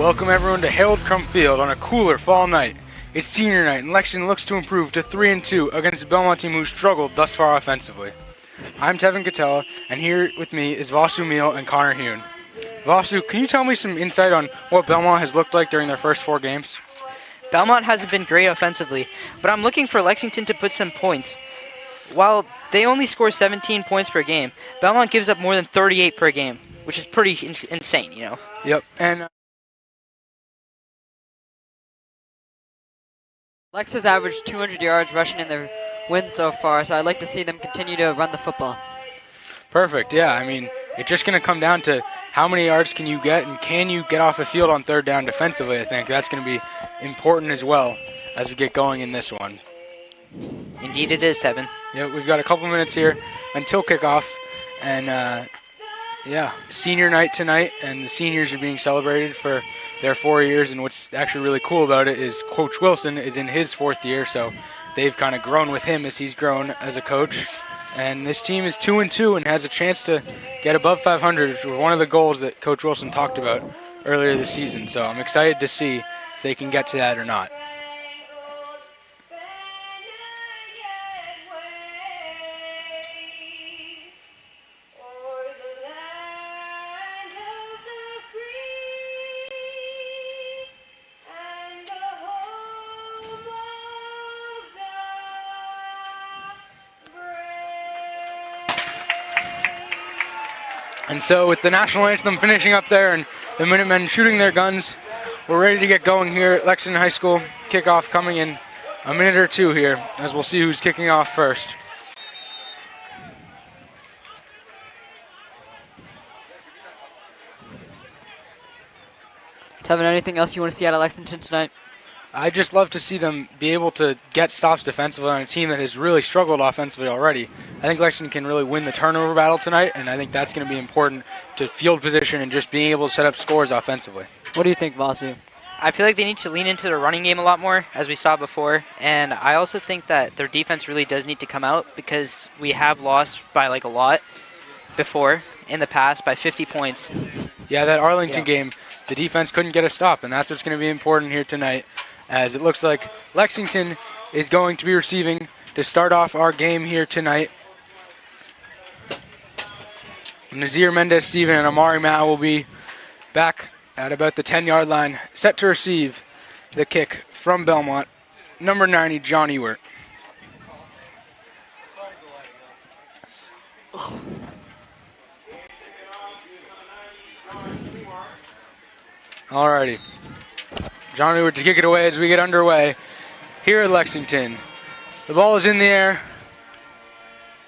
Welcome everyone to Harold Crump Field on a cooler fall night. It's senior night and Lexington looks to improve to 3-2 against the Belmont team who struggled thus far offensively. I'm Tevin Catella, and here with me is Vasu Meal and Connor Hune. Vasu, can you tell me some insight on what Belmont has looked like during their first 4 games? Belmont hasn't been great offensively, but I'm looking for Lexington to put some points. While they only score 17 points per game, Belmont gives up more than 38 per game, which is pretty insane, you know. Yep, and Lex has averaged 200 yards rushing in their win so far, so I'd like to see them continue to run the football. perfect, yeah. I mean, it's just going to come down to how many yards can you get, and can you get off the field on third down defensively. I think that's going to be important as well as we get going in this one. Indeed it is, Tevin. Yeah, we've got a couple minutes here until kickoff, and senior night tonight, and the seniors are being celebrated for their 4 years, and what's actually really cool about it is Coach Wilson is in his 4th year, so they've kind of grown with him as he's grown as a coach. And this team is 2-2 and has a chance to get above 500, which was one of the goals that Coach Wilson talked about earlier this season. So I'm excited to see if they can get to that or not. And so with the national anthem finishing up there and the Minutemen shooting their guns, we're ready to get going here at Lexington High School. Kickoff coming in a minute or two here, as we'll see who's kicking off first. Tevin, anything else you want to see out of Lexington tonight? I just love to see them be able to get stops defensively on a team that has really struggled offensively already. I think Lexington can really win the turnover battle tonight, and I think that's going to be important to field position and just being able to set up scores offensively. What do you think, Vasu? I feel like they need to lean into their running game a lot more, as we saw before, and I also think that their defense really does need to come out because we have lost by like a lot before in the past by 50 points. Yeah, that Arlington game, the defense couldn't get a stop, and that's what's going to be important here tonight, as it looks like Lexington is going to be receiving to start off our game here tonight. Nazir Mendez-Steven and Amari Mao will be back at about the 10-yard line, set to receive the kick from Belmont, number 90, John Ewert. Alrighty. John Ewert to kick it away as we get underway here at Lexington. The ball is in the air,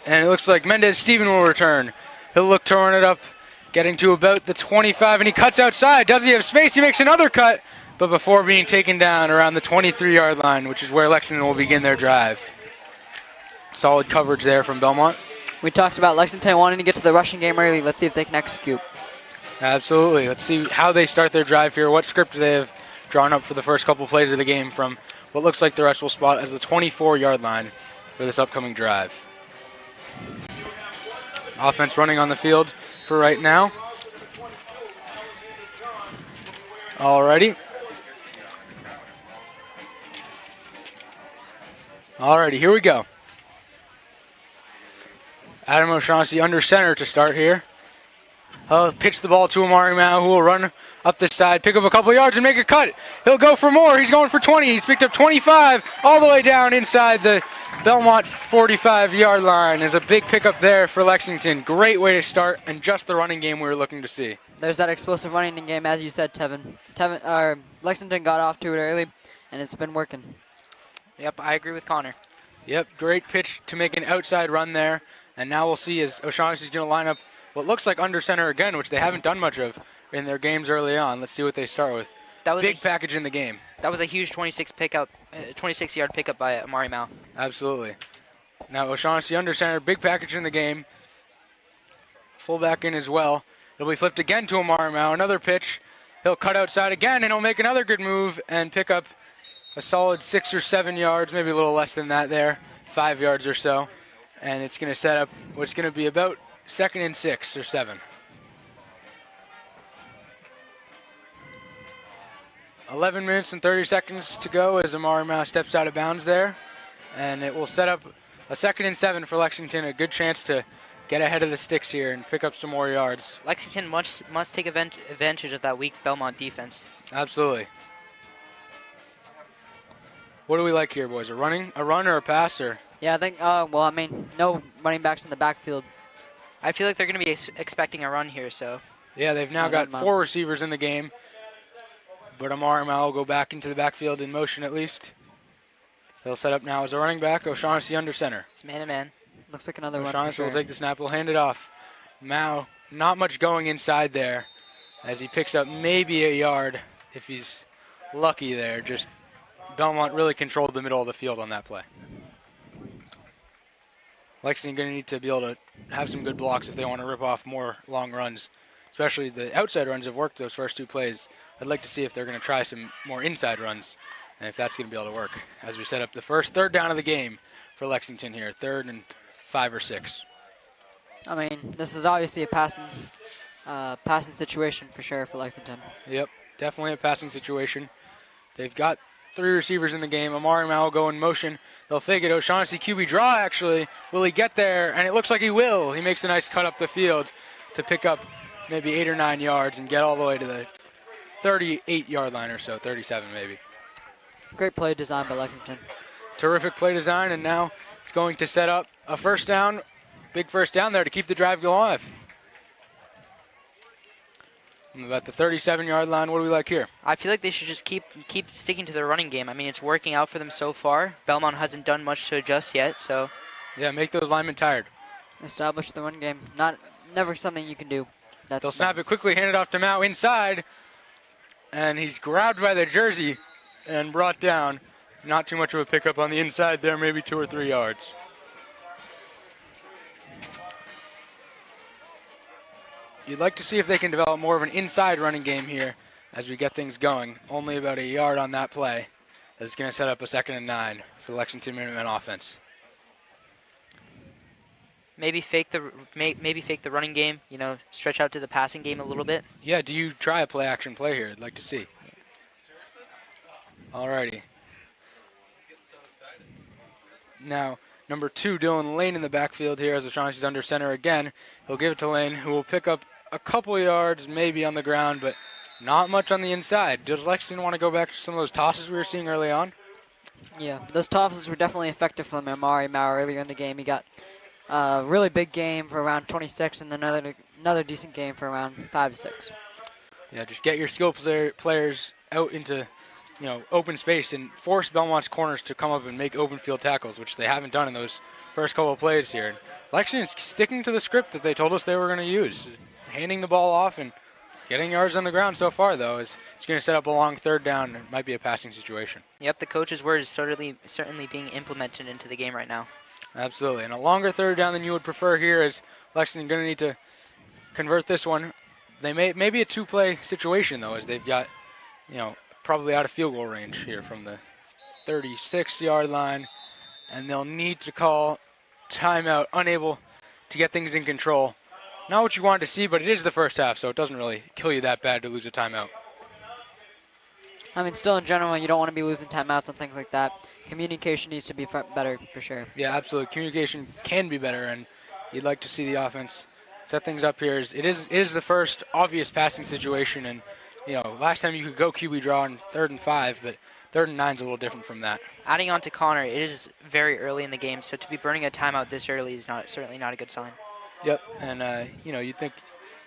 and it looks like Mendez-Steven will return. He'll look to run it up, getting to about the 25, and he cuts outside. Does he have space? He makes another cut, but before being taken down around the 23-yard line, which is where Lexington will begin their drive. Solid coverage there from Belmont. We talked about Lexington wanting to get to the rushing game early. Let's see if they can execute. Absolutely. Let's see how they start their drive here, what script they have drawn up for the first couple plays of the game from what looks like the rest will spot as the 24-yard line for this upcoming drive. Offense running on the field for right now. Alrighty, here we go. Adam O'Shaughnessy under center to start here. He'll pitch the ball to Amari Mao, who will run up the side, pick up a couple yards, and make a cut. He'll go for more. He's going for 20. He's picked up 25 all the way down inside the Belmont 45-yard line. There's a big pickup there for Lexington. Great way to start, and just the running game we were looking to see. There's that explosive running game, as you said, Tevin. Lexington got off to it early, and it's been working. Yep, I agree with Connor. Yep, great pitch to make an outside run there. And now we'll see as O'Shaughnessy's going to line up what looks like under center again, which they haven't done much of in their games early on. Let's see what they start with. That was big package in the game. That was a huge 26-yard pickup by Amari Mao. Absolutely. Now O'Shaughnessy under center, big package in the game. Fullback in as well. It'll be flipped again to Amari Mao. Another pitch. He'll cut outside again, and he'll make another good move and pick up a solid 6 or 7 yards, maybe a little less than that there, 5 yards or so. And it's going to set up what's going to be about 2nd and 6 or 7. 11 minutes and 30 seconds to go as Amari Mao steps out of bounds there. And it will set up a 2nd and 7 for Lexington. A good chance to get ahead of the sticks here and pick up some more yards. Lexington must take advantage of that weak Belmont defense. Absolutely. What do we like here, boys? A run or a pass? Or? Yeah, I think, no running backs in the backfield. I feel like they're going to be expecting a run here, so. Yeah, they've now got 4 receivers in the game. But Amari Mao will go back into the backfield in motion at least. They'll set up now as a running back. O'Shaughnessy under center. It's man-to-man. Looks like another one. O'Shaughnessy will take the snap. Will hand it off. Mao, not much going inside there as he picks up maybe a yard if he's lucky there. Just Belmont really controlled the middle of the field on that play. Lexington going to need to be able to have some good blocks if they want to rip off more long runs. Especially the outside runs have worked those first 2 plays. I'd like to see if they're going to try some more inside runs and if that's going to be able to work as we set up the first 3rd down of the game for Lexington here. 3rd and 5 or 6. I mean, this is obviously a passing situation for sure for Lexington. Yep, definitely a passing situation. They've got 3 receivers in the game. Amari Mao will go in motion. They'll fake it. O'Shaughnessy QB draw, actually. Will he get there? And it looks like he will. He makes a nice cut up the field to pick up maybe 8 or 9 yards and get all the way to the 38-yard line or so, 37 maybe. Great play design by Lexington. Terrific play design, and now it's going to set up a first down, big first down there to keep the drive alive. About the 37-yard line, what do we like here? I feel like they should just keep sticking to their running game. I mean, it's working out for them so far. Belmont hasn't done much to adjust yet, so. Yeah, make those linemen tired. Establish the run game. Never something you can do. They'll snap it quickly, hand it off to Mao inside, and he's grabbed by the jersey and brought down. Not too much of a pickup on the inside there, maybe 2 or 3 yards. You'd like to see if they can develop more of an inside running game here as we get things going. Only about a yard on that play. That's going to set up a 2nd and 9 for the Lexington Minutemen offense. Maybe fake the running game, stretch out to the passing game a little bit. Yeah, do you try a play-action play here? I'd like to see. Alrighty. Now, number 2, Dylan Lane in the backfield here as O'Shaughnessy's under center again. He'll give it to Lane, who will pick up a couple yards maybe on the ground, but not much on the inside. Does Lexington want to go back to some of those tosses we were seeing early on? Yeah, those tosses were definitely effective from Amari Mao earlier in the game. He got a really big game for around 26 and another decent game for around 5 to 6. Yeah, just get your skill players out into open space and force Belmont's corners to come up and make open field tackles, which they haven't done in those first couple of plays here. And Lexington's sticking to the script that they told us they were going to use. Handing the ball off and getting yards on the ground so far, though, it's going to set up a long 3rd down. It might be a passing situation. Yep, the coach's word is certainly being implemented into the game right now. Absolutely, and a longer 3rd down than you would prefer here is Lexington going to need to convert this one. They may be a 2-play situation, though, as they've got, probably out of field goal range here from the 36-yard line, and they'll need to call timeout, unable to get things in control. Not what you wanted to see, but it is the first half, so it doesn't really kill you that bad to lose a timeout. I mean, still in general, you don't want to be losing timeouts and things like that. Communication needs to be better for sure. Yeah, absolutely. Communication can be better, and you'd like to see the offense set things up here. It is the first obvious passing situation, and last time you could go QB draw on 3rd and 5, but 3rd and 9 is a little different from that. Adding on to Connor, it is very early in the game, so to be burning a timeout this early is certainly not a good sign. Yep, and you'd think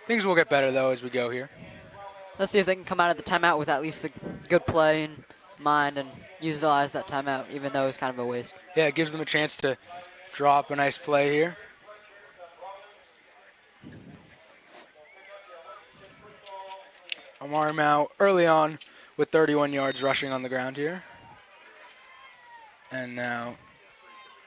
things will get better though as we go here. Let's see if they can come out of the timeout with at least a good play in mind and utilize that timeout, even though it's kind of a waste. Yeah, it gives them a chance to draw up a nice play here. Amari Mao early on with 31 yards rushing on the ground here. And now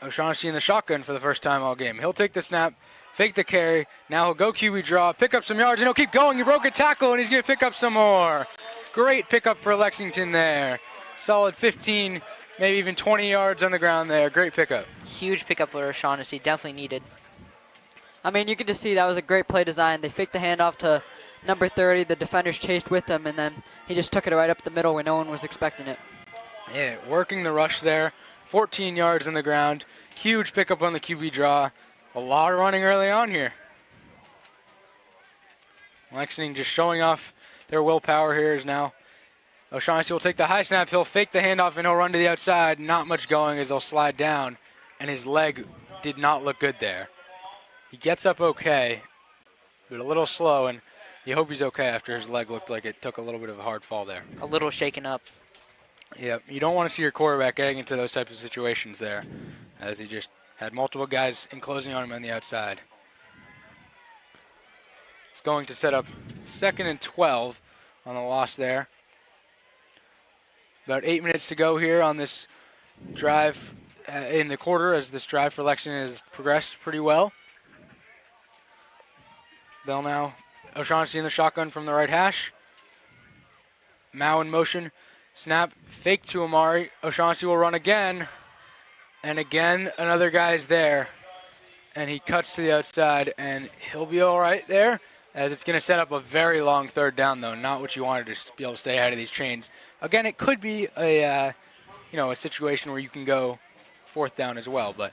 O'Shaughnessy in the shotgun for the first time all game. He'll take the snap, fake the carry. Now he'll go QB draw, pick up some yards, and he'll keep going. He broke a tackle, and he's going to pick up some more. Great pickup for Lexington there. Solid 15, maybe even 20 yards on the ground there. Great pickup. Huge pickup for O'Shaughnessy. Definitely needed. I mean, you can just see that was a great play design. They faked the handoff to number 30. The defenders chased with him, and then he just took it right up the middle where no one was expecting it. Yeah, working the rush there. 14 yards on the ground. Huge pickup on the QB draw. A lot of running early on here. Lexington just showing off their willpower here is now. O'Shaughnessy will take the high snap. He'll fake the handoff, and he'll run to the outside. Not much going as they'll slide down, and his leg did not look good there. He gets up okay, but a little slow, and you hope he's okay after his leg looked like it took a little bit of a hard fall there. A little shaken up. Yep, you don't want to see your quarterback getting into those types of situations there, as he just had multiple guys enclosing on him on the outside. It's going to set up 2nd and 12 on the loss there. About 8 minutes to go here on this drive in the quarter, as this drive for Lexington has progressed pretty well. They'll now, O'Shaughnessy in the shotgun from the right hash. Mao in motion. Snap, fake to Amari. O'Shaughnessy will run again. And again, another guy's there. And he cuts to the outside, and he'll be all right there, as it's going to set up a very long 3rd down, though. Not what you wanted to be able to stay ahead of these chains. Again, it could be a situation where you can go 4th down as well, but.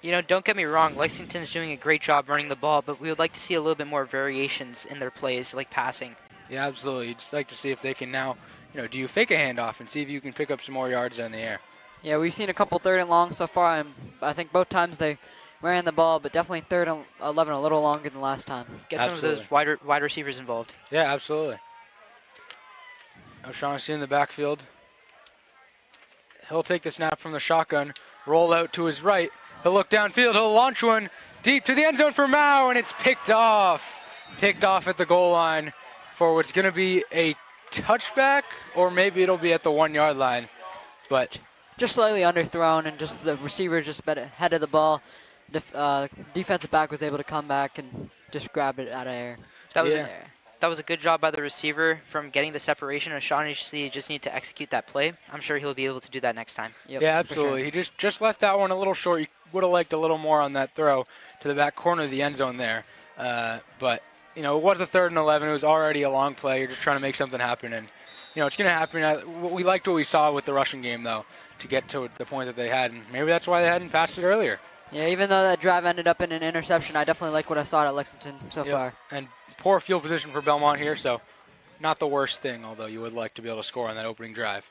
Don't get me wrong, Lexington's doing a great job running the ball, but we would like to see a little bit more variations in their plays, like passing. Yeah, absolutely. You'd just like to see if they can now, do you fake a handoff and see if you can pick up some more yards in the air. Yeah, we've seen a couple 3rd and long so far, and I think both times they ran the ball, but definitely 3rd and 11 a little longer than last time. Get some of those wide receivers involved. Yeah, absolutely. O'Shaughnessy in the backfield. He'll take the snap from the shotgun, roll out to his right. He'll look downfield. He'll launch one deep to the end zone for Mao, and it's picked off. Picked off at the goal line for what's going to be a touchback, or maybe it'll be at the 1-yard line. But just slightly underthrown, and just the receiver just ahead of the ball. Defensive back was able to come back and just grab it out of air. That was a good job by the receiver from getting the separation. O'Shaughnessy just need to execute that play. I'm sure he'll be able to do that next time. Yep, yeah, absolutely. Sure. He just left that one a little short. You would have liked a little more on that throw to the back corner of the end zone there. But, it was a 3rd and 11. It was already a long play. You're just trying to make something happen. And, it's going to happen. We liked what we saw with the rushing game, though, to get to the point that they had. And maybe that's why they hadn't passed it earlier. Yeah, even though that drive ended up in an interception, I definitely like what I saw at Lexington so far. And poor field position for Belmont here, so not the worst thing, although you would like to be able to score on that opening drive.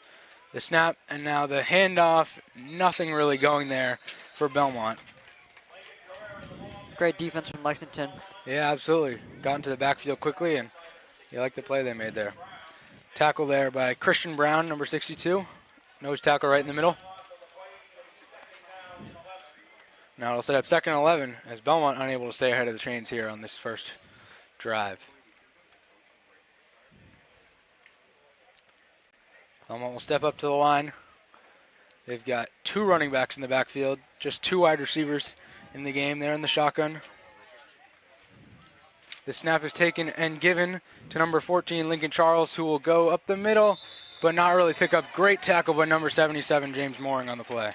The snap, and now the handoff. Nothing really going there for Belmont. Great defense from Lexington. Yeah, absolutely. Got into the backfield quickly, and you like the play they made there. Tackle there by Christian Brown, number 62. Nose tackle right in the middle. Now it'll set up 2nd and 11 as Belmont unable to stay ahead of the chains here on this first drive. Belmont will step up to the line. They've got 2 running backs in the backfield, just 2 wide receivers in the game there in the shotgun. The snap is taken and given to number 14, Lincoln Charles, who will go up the middle, but not really pick up. Great tackle by number 77, James Mooring, on the play.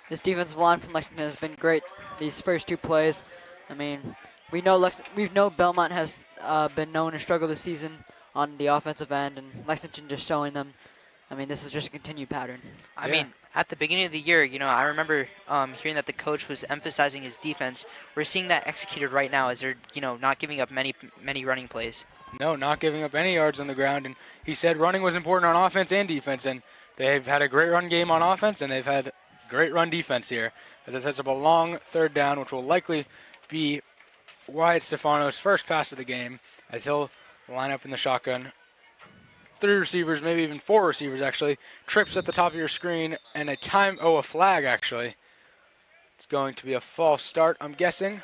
This defensive line from Lexington has been great these first 2 plays. I mean, we know Belmont has been known to struggle this season on the offensive end, and Lexington just showing them. I mean, this is just a continued pattern. I mean, at the beginning of the year, I remember hearing that the coach was emphasizing his defense. We're seeing that executed right now as they're, not giving up many running plays. No, not giving up any yards on the ground, and he said running was important on offense and defense, and they've had a great run game on offense, and they've had great run defense here, as it sets up a long 3rd down, which will likely be Wyatt Stefano's first pass of the game, as he'll line up in the shotgun. 3 receivers, maybe even 4 receivers, actually. Trips at the top of your screen, and a flag, actually. It's going to be a false start, I'm guessing.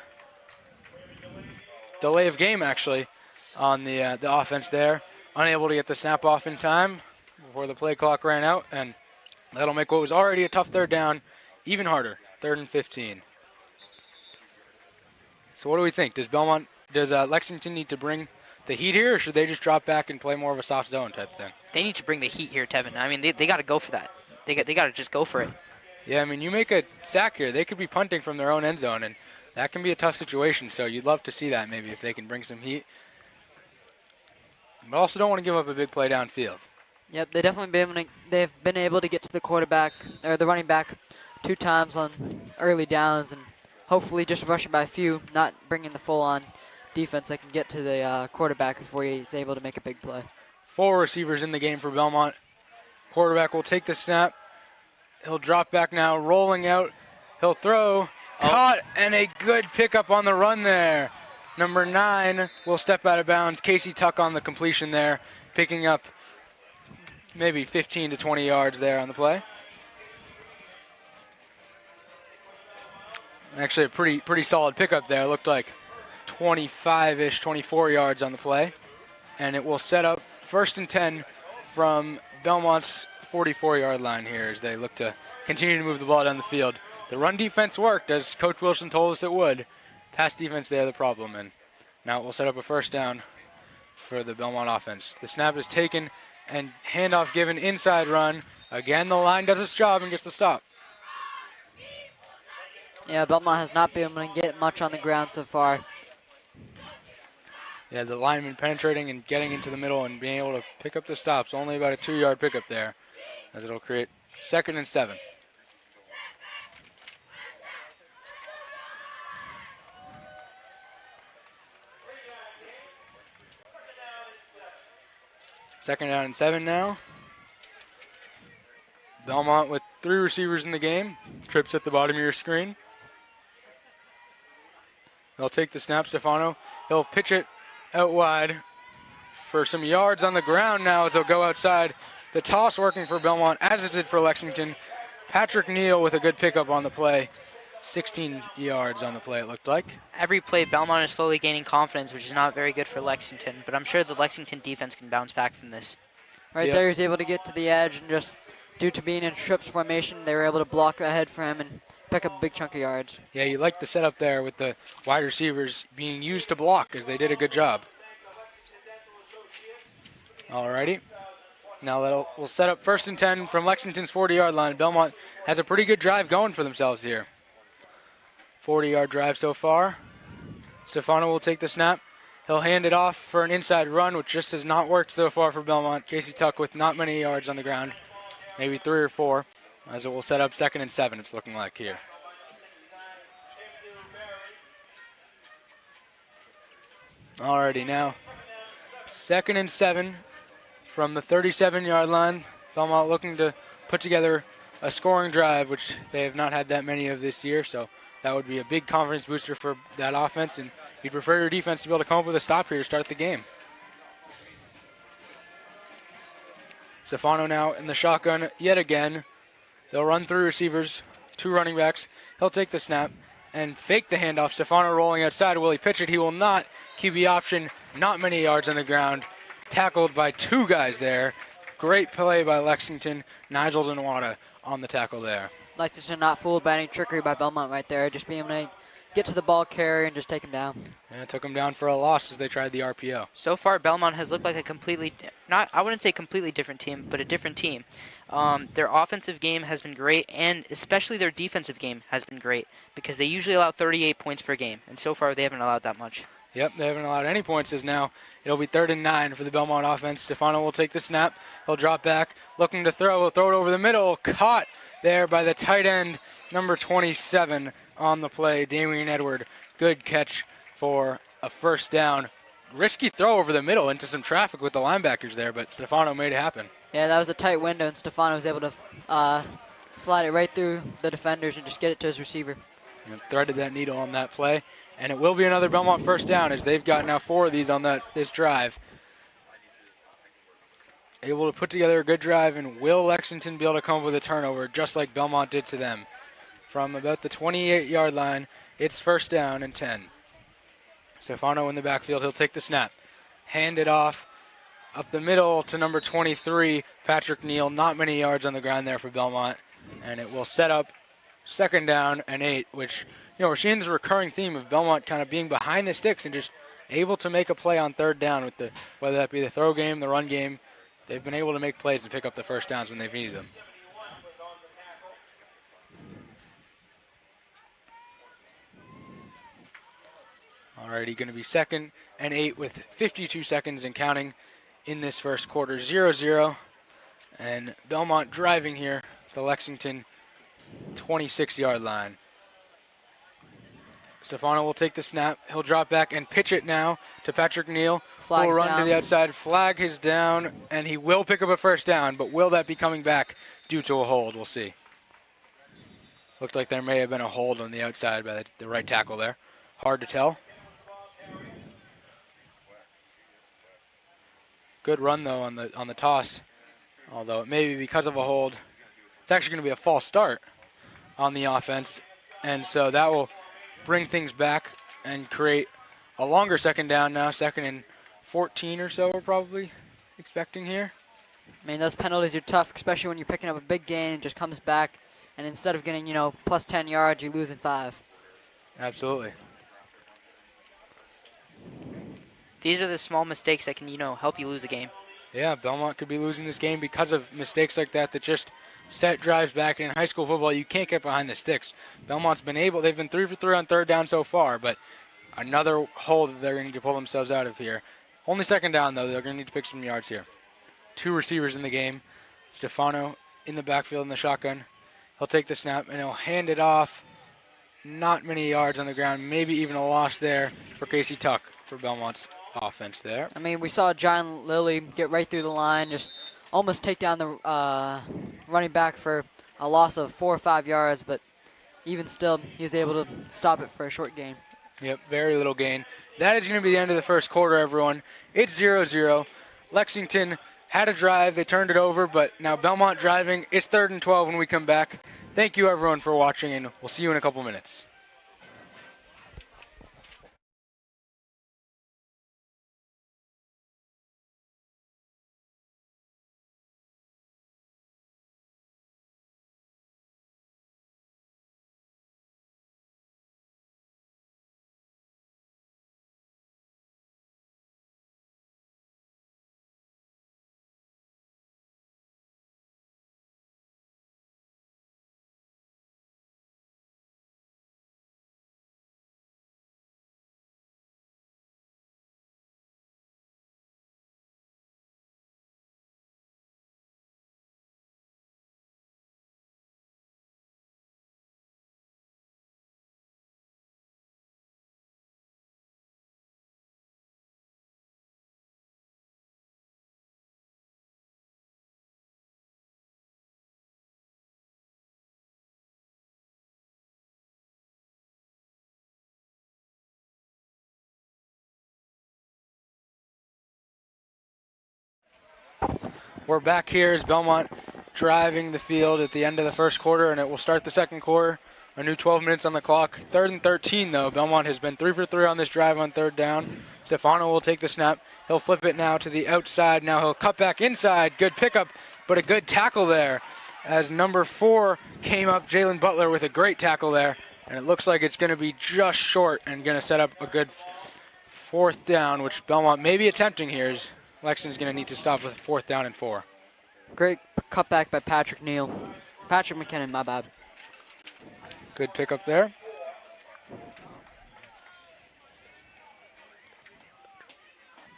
Delay of game, actually, on the offense there. Unable to get the snap off in time before the play clock ran out, and that'll make what was already a tough 3rd down even harder. 3rd and 15. So what do we think? Does Lexington need to bring the heat here, or should they just drop back and play more of a soft zone type thing? They need to bring the heat here, Tevin. I mean, they got to go for that. They got to just go for it. Yeah, I mean, you make a sack here, they could be punting from their own end zone, and that can be a tough situation, so you'd love to see that maybe if they can bring some heat. But also don't want to give up a big play downfield. Yep, they've been able to get to the quarterback or the running back 2 times on early downs, and hopefully just rushing by a few, not bringing the full-on defense that can get to the quarterback before he's able to make a big play. 4 receivers in the game for Belmont. Quarterback will take the snap. He'll drop back now, rolling out. He'll throw. Caught, and a good pickup on the run there. Number 9 will step out of bounds. Casey Tuck on the completion there, picking up maybe 15 to 20 yards there on the play. Actually, a pretty solid pickup there. Looked like 25-ish, 24 yards on the play. And it will set up 1st and 10 from Belmont's 44-yard line here as they look to continue to move the ball down the field. The run defense worked, as Coach Wilson told us it would. Pass defense, they're the problem. And now it will set up a 1st down for the Belmont offense. The snap is taken and handoff given, inside run. Again, the line does its job and gets the stop. Yeah, Belmont has not been able to get much on the ground so far. Yeah, the lineman penetrating and getting into the middle and being able to pick up the stops. Only about a 2-yard pickup there, as it'll create 2nd and 7. Second down and 7 now. Belmont with 3 receivers in the game. Trips at the bottom of your screen. They'll take the snap, Stefano. He'll pitch it out wide for some yards on the ground now as they'll go outside. The toss working for Belmont, as it did for Lexington. Patrick Neal with a good pickup on the play. 16 yards on the play, it looked like. Every play, Belmont is slowly gaining confidence, which is not very good for Lexington, but I'm sure the Lexington defense can bounce back from this. Right there, he's able to get to the edge, and just due to being in trips formation, they were able to block ahead for him and pick up a big chunk of yards. Yeah, you like the setup there with the wide receivers being used to block, as they did a good job. Alrighty. Now we'll set up 1st and 10 from Lexington's 40-yard line. Belmont has a pretty good drive going for themselves here. 40-yard drive so far. Stefano will take the snap. He'll hand it off for an inside run, which just has not worked so far for Belmont. Casey Tuck with not many yards on the ground, maybe 3 or 4, as it will set up 2nd and 7, it's looking like here. Alrighty, now 2nd and 7 from the 37-yard line. Belmont looking to put together a scoring drive, which they have not had that many of this year, so that would be a big confidence booster for that offense, and you'd prefer your defense to be able to come up with a stop here to start the game. Stefano now in the shotgun yet again. They'll run through receivers, 2 running backs. He'll take the snap and fake the handoff. Stefano rolling outside. Will he pitch it? He will not. QB option, not many yards on the ground. Tackled by 2 guys there. Great play by Lexington. Nigel Denwada on the tackle there. Lexington not fooled by any trickery by Belmont right there. Just being able to get to the ball carrier and just take him down. Yeah, took him down for a loss as they tried the RPO. So far, Belmont has looked like a completely, I wouldn't say completely different team, but a different team. Their offensive game has been great, and especially their defensive game has been great, because they usually allow 38 points per game, and so far they haven't allowed that much. Yep, they haven't allowed any points as now it'll be 3rd and 9 for the Belmont offense. Stefano will take the snap. He'll drop back, looking to throw. He'll throw it over the middle. Caught there by the tight end, number 27 on the play, Damian Edward. Good catch for a 1st down. Risky throw over the middle into some traffic with the linebackers there, but Stefano made it happen. Yeah, that was a tight window, and Stefano was able to slide it right through the defenders and just get it to his receiver. And threaded that needle on that play. And it will be another Belmont 1st down, as they've got now 4 of these on this drive. Able to put together a good drive, and will Lexington be able to come up with a turnover just like Belmont did to them? From about the 28-yard line, it's 1st down and 10. Stefano in the backfield, he'll take the snap. Hand it off up the middle to number 23, Patrick Neal. Not many yards on the ground there for Belmont. And it will set up 2nd down and 8, which, we're seeing this recurring theme of Belmont kind of being behind the sticks and just able to make a play on 3rd down with whether that be the throw game, the run game. They've been able to make plays and pick up the 1st downs when they've needed them. Already going to be 2nd and 8 with 52 seconds and counting in this first quarter. 0-0. And Belmont driving here, the Lexington 26-yard line. Stefano will take the snap. He'll drop back and pitch it now to Patrick Neal. Flag's Will run down. to the outside. Flag is down, and he will pick up a first down, but will that be coming back due to a hold? We'll see. Looked like there may have been a hold on the outside by the right tackle there. Hard to tell. Good run, though, on the toss, although it may be because of a hold. It's actually going to be a false start on the offense, and so that will bring things back and create a longer second down now, 2nd and 14 or so we're probably expecting here. I mean, those penalties are tough, especially when you're picking up a big gain and just comes back, and instead of getting, plus 10 yards, you're losing 5. Absolutely. These are the small mistakes that can, help you lose a game. Yeah, Belmont could be losing this game because of mistakes like that just set drives back. In high school football, you can't get behind the sticks. Belmont's they've been 3 for 3 on 3rd down so far, but another hole that they're going to need to pull themselves out of here. Only 2nd down, though. They're going to need to pick some yards here. 2 receivers in the game. Stefano in the backfield in the shotgun. He'll take the snap, and he'll hand it off. Not many yards on the ground, maybe even a loss there for Casey Tuck for Belmont's offense there. I mean, we saw John Lilly get right through the line, just almost take down the running back for a loss of 4 or 5 yards, but even still, he was able to stop it for a short gain. Yep, very little gain. That is going to be the end of the first quarter, everyone. It's 0-0. Lexington had a drive. They turned it over, but now Belmont driving. It's 3rd and 12 when we come back. Thank you, everyone, for watching, and we'll see you in a couple minutes. We're back here as Belmont driving the field at the end of the first quarter, and it will start the second quarter. A new 12 minutes on the clock. 3rd and 13, though. Belmont has been 3 for 3 on this drive on 3rd down. Stefano will take the snap. He'll flip it now to the outside. Now he'll cut back inside. Good pickup, but a good tackle there as number 4 came up. Jalen Butler with a great tackle there, and it looks like it's going to be just short and going to set up a good 4th down, which Belmont may be attempting here. As Lexington's going to need to stop with 4th down and 4. Great cutback by Patrick Neal. Patrick McKinnon, my bad. Good pickup there.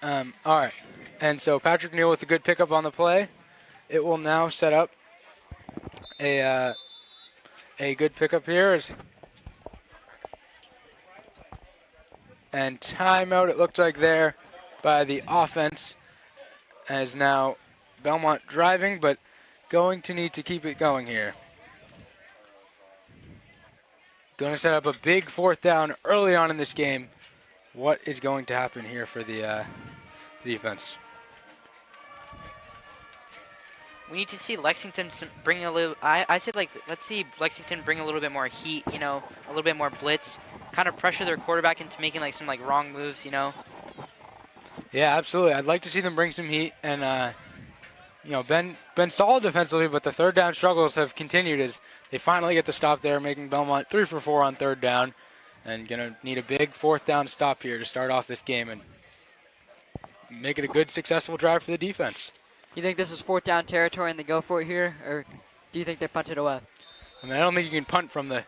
All right. And so Patrick Neal with a good pickup on the play. It will now set up a good pickup here. And timeout, it looked like there by the offense, as now Belmont driving, but going to need to keep it going here. Going to set up a big 4th down early on in this game. What is going to happen here for the defense? We need to see Lexington bring a little. I said, let's see Lexington bring a little bit more heat. A little bit more blitz. Kind of pressure their quarterback into making some wrong moves. Yeah, absolutely. I'd like to see them bring some heat and been solid defensively, but the 3rd down struggles have continued as they finally get the stop there, making Belmont 3 for 4 on 3rd down, and gonna need a big 4th down stop here to start off this game and make it a good, successful drive for the defense. You think this is 4th down territory and they go for it here, or do you think they punt it away? I mean, I don't think you can punt from the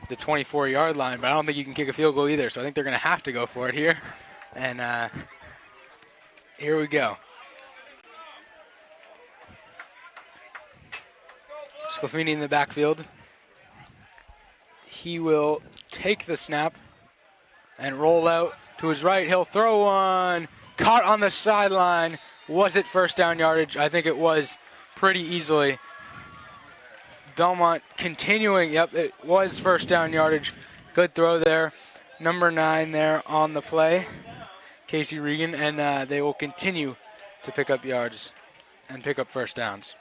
the 24-yard line, but I don't think you can kick a field goal either, so I think they're going to have to go for it here. And here we go. Sclafani in the backfield. He will take the snap and roll out to his right. He'll throw one. Caught on the sideline. Was it first down yardage? I think it was pretty easily. Belmont continuing. Yep, it was first down yardage. Good throw there. Number 9 there on the play, Casey Regan, and they will continue to pick up yards and pick up first downs.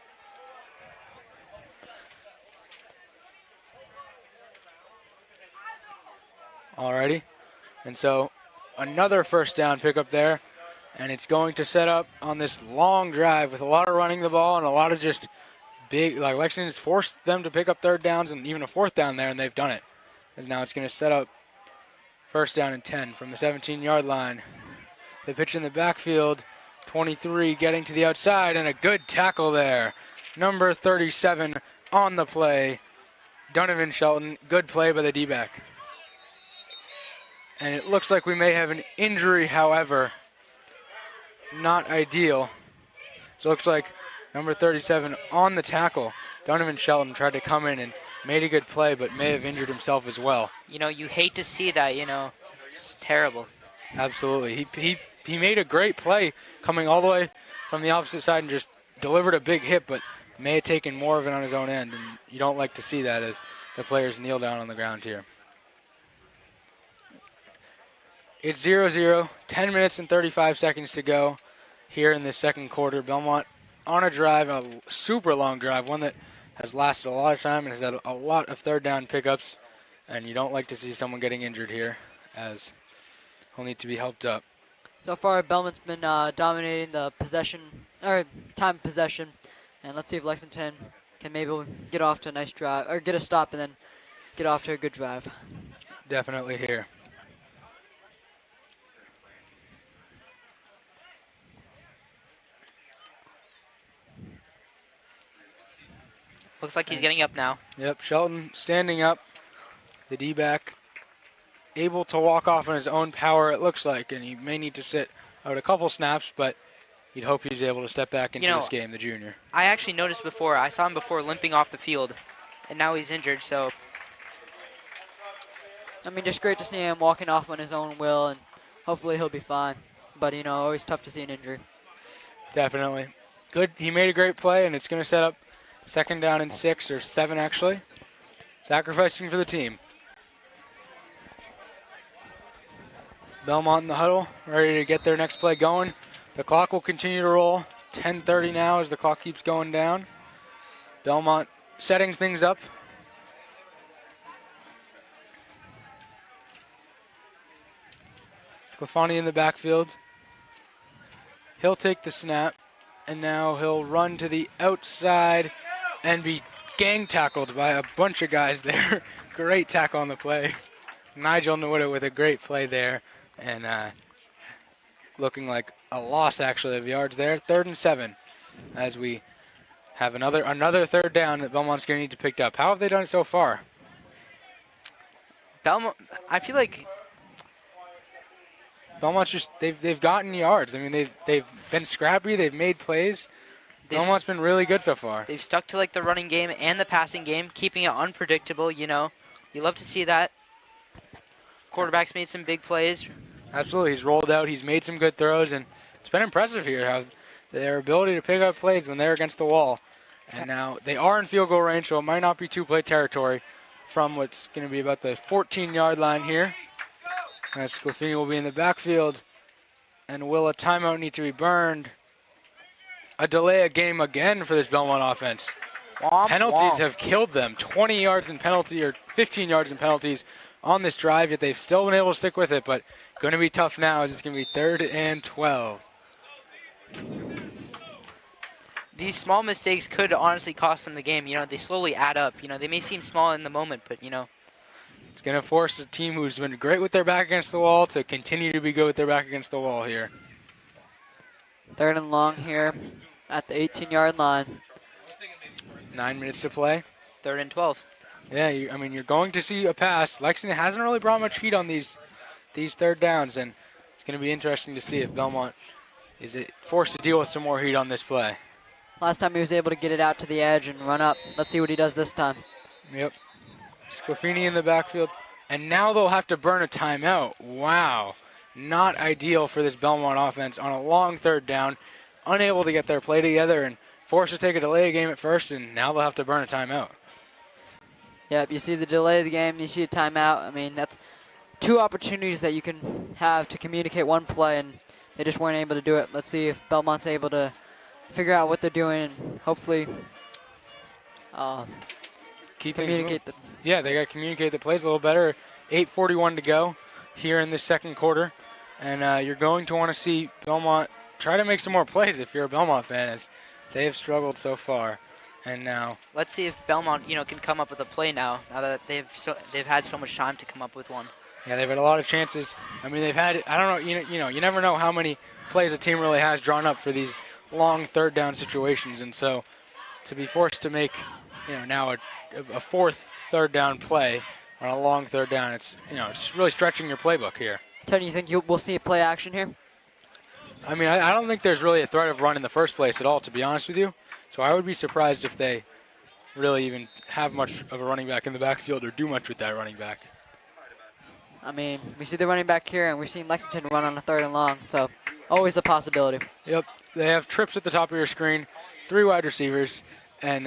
Alrighty, and so another first down pickup there, and it's going to set up on this long drive with a lot of running the ball and a lot of just big, like Lexington's forced them to pick up third downs and even a fourth down there, and they've done it. As now it's going to set up first down and 10 from the 17-yard line. They pitch in the backfield, 23 getting to the outside, and a good tackle there. Number 37 on the play, Donovan Shelton. Good play by the D-back. And it looks like we may have an injury, however, not ideal. So it looks like number 37 on the tackle, Donovan Shelton, tried to come in and made a good play, but may have injured himself as well. You know, you hate to see that, you know. It's terrible. Absolutely. He made a great play coming all the way from the opposite side and just delivered a big hit, but may have taken more of it on his own end. And you don't like to see that as the players kneel down on the ground here. It's 0-0, 10 minutes and 35 seconds to go here in this second quarter. Belmont on a drive, a super long drive, one that has lasted a lot of time and has had a lot of third down pickups. And you don't like to see someone getting injured here, as he'll need to be helped up. So far, Belmont's been dominating the possession, or time of possession. And let's see if Lexington can maybe get off to a nice drive, or get a stop and then get off to a good drive. Definitely here. Looks like he's getting up now. Yep, Shelton standing up. The D-back able to walk off on his own power, it looks like, and he may need to sit out a couple snaps, but you'd hope he's able to step back into this game, the junior. I actually noticed before, I saw him before limping off the field, and now he's injured, so. I mean, just great to see him walking off on his own will, and hopefully he'll be fine. But, you know, always tough to see an injury. Definitely. Good. He made a great play, and it's going to set up second down and 6, or 7 actually. Sacrificing for the team. Belmont in the huddle, ready to get their next play going. The clock will continue to roll. 10:30 now as the clock keeps going down. Belmont setting things up. Sclafani in the backfield. He'll take the snap, and now he'll run to the outside and be gang tackled by a bunch of guys there. Great tackle on the play. Nigel Nwita with a great play there, and looking like a loss actually of yards there. 3rd and 7 as we have another third down that Belmont's going to need to pick up. How have they done it so far? Belmont, I feel like Belmont's just they've gotten yards. I mean they've been scrappy. They've made plays. Belmont's been really good so far. They've stuck to like the running game and the passing game, keeping it unpredictable. You know, you love to see that. Quarterback's made some big plays. Absolutely, he's rolled out. He's made some good throws, and it's been impressive here how their ability to pick up plays when they're against the wall. And now they are in field goal range, so it might not be two-play territory from what's going to be about the 14-yard line here. As Sclafani will be in the backfield, and will a timeout need to be burned? A delay of game again for this Belmont offense. Penalties have killed them. 20 yards in penalty, or 15 yards in penalties on this drive, yet they've still been able to stick with it, but going to be tough now as it's going to be 3rd and 12. These small mistakes could honestly cost them the game. You know, they slowly add up. You know, they may seem small in the moment, but, you know. It's going to force a team who's been great with their back against the wall to continue to be good with their back against the wall here. 3rd and long here at the 18-yard line. 9 minutes to play. 3rd and 12. Yeah, I mean, you're going to see a pass. Lexington hasn't really brought much heat on these third downs, and it's going to be interesting to see if Belmont is forced to deal with some more heat on this play. Last time he was able to get it out to the edge and run up. Let's see what he does this time. Yep. Sclafini in the backfield. And now they'll have to burn a timeout. Wow. Not ideal for this Belmont offense on a long third down. Unable to get their play together and forced to take a delay of game at first, and now they'll have to burn a timeout. Yep, you see the delay of the game, you see a timeout. I mean, that's two opportunities that you can have to communicate one play, and they just weren't able to do it. Let's see if Belmont's able to figure out what they're doing and hopefully communicate the... Yeah, they got to communicate the plays a little better. 8:41 to go here in the second quarter. And you're going to want to see Belmont try to make some more plays if you're a Belmont fan, as they have struggled so far. And now let's see if Belmont, can come up with a play now that they've had so much time to come up with one. Yeah, they've had a lot of chances. I mean, they've had, I don't know, you never know how many plays a team really has drawn up for these long third down situations. And so to be forced to make, now a fourth third down play on a long third down, it's really stretching your playbook here. Tony, you think we'll see a play action here? I mean, I don't think there's really a threat of run in the first place at all, to be honest with you. So I would be surprised if they really even have much of a running back in the backfield or do much with that running back. I mean, we see the running back here, and we've seen Lexington run on a third and long, so always a possibility. Yep, they have trips at the top of your screen, 3 wide receivers, and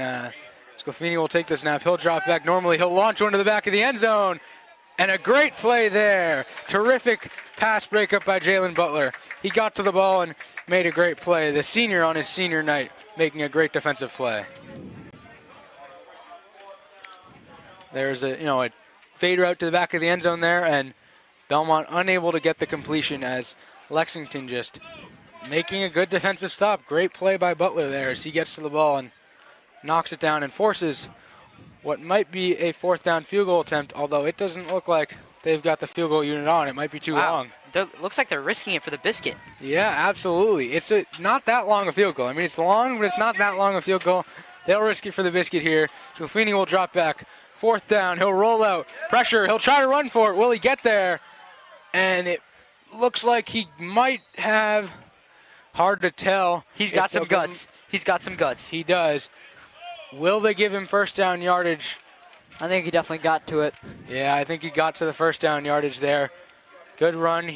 Sclafini will take the snap. He'll drop back. Normally, he'll launch one to the back of the end zone. And a great play there. Terrific pass breakup by Jalen Butler. He got to the ball and made a great play. The senior on his senior night making a great defensive play. There's a fade route to the back of the end zone there, and Belmont unable to get the completion as Lexington just making a good defensive stop. Great play by Butler there as he gets to the ball and knocks it down and forces what might be a fourth down field goal attempt, although it doesn't look like they've got the field goal unit on. It might be too long. Looks like they're risking it for the biscuit. Yeah, absolutely. It's not that long a field goal. I mean, it's long, but it's not that long a field goal. They'll risk it for the biscuit here. Sclafini will drop back. Fourth down. He'll roll out. Pressure. He'll try to run for it. Will he get there? And it looks like he might have. Hard to tell. He's got some guts. He's got some guts. He does. Will they give him first down yardage? I think he definitely got to it. Yeah, I think he got to the first down yardage there. Good run. I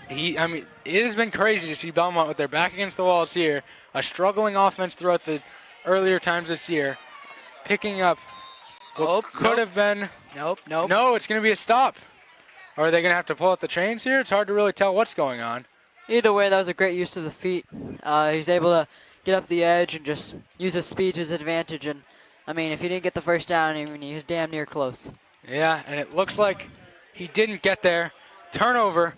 mean, it has been crazy to see Belmont with their back against the walls here. A struggling offense throughout the earlier times this year. Picking up what could have been. Nope. No, it's going to be a stop. Or are they going to have to pull out the chains here? It's hard to really tell what's going on. Either way, that was a great use of the feet. He's able to get up the edge and just use his speed to his advantage. And, I mean, if he didn't get the first down, he was damn near close. Yeah, and it looks like he didn't get there. Turnover.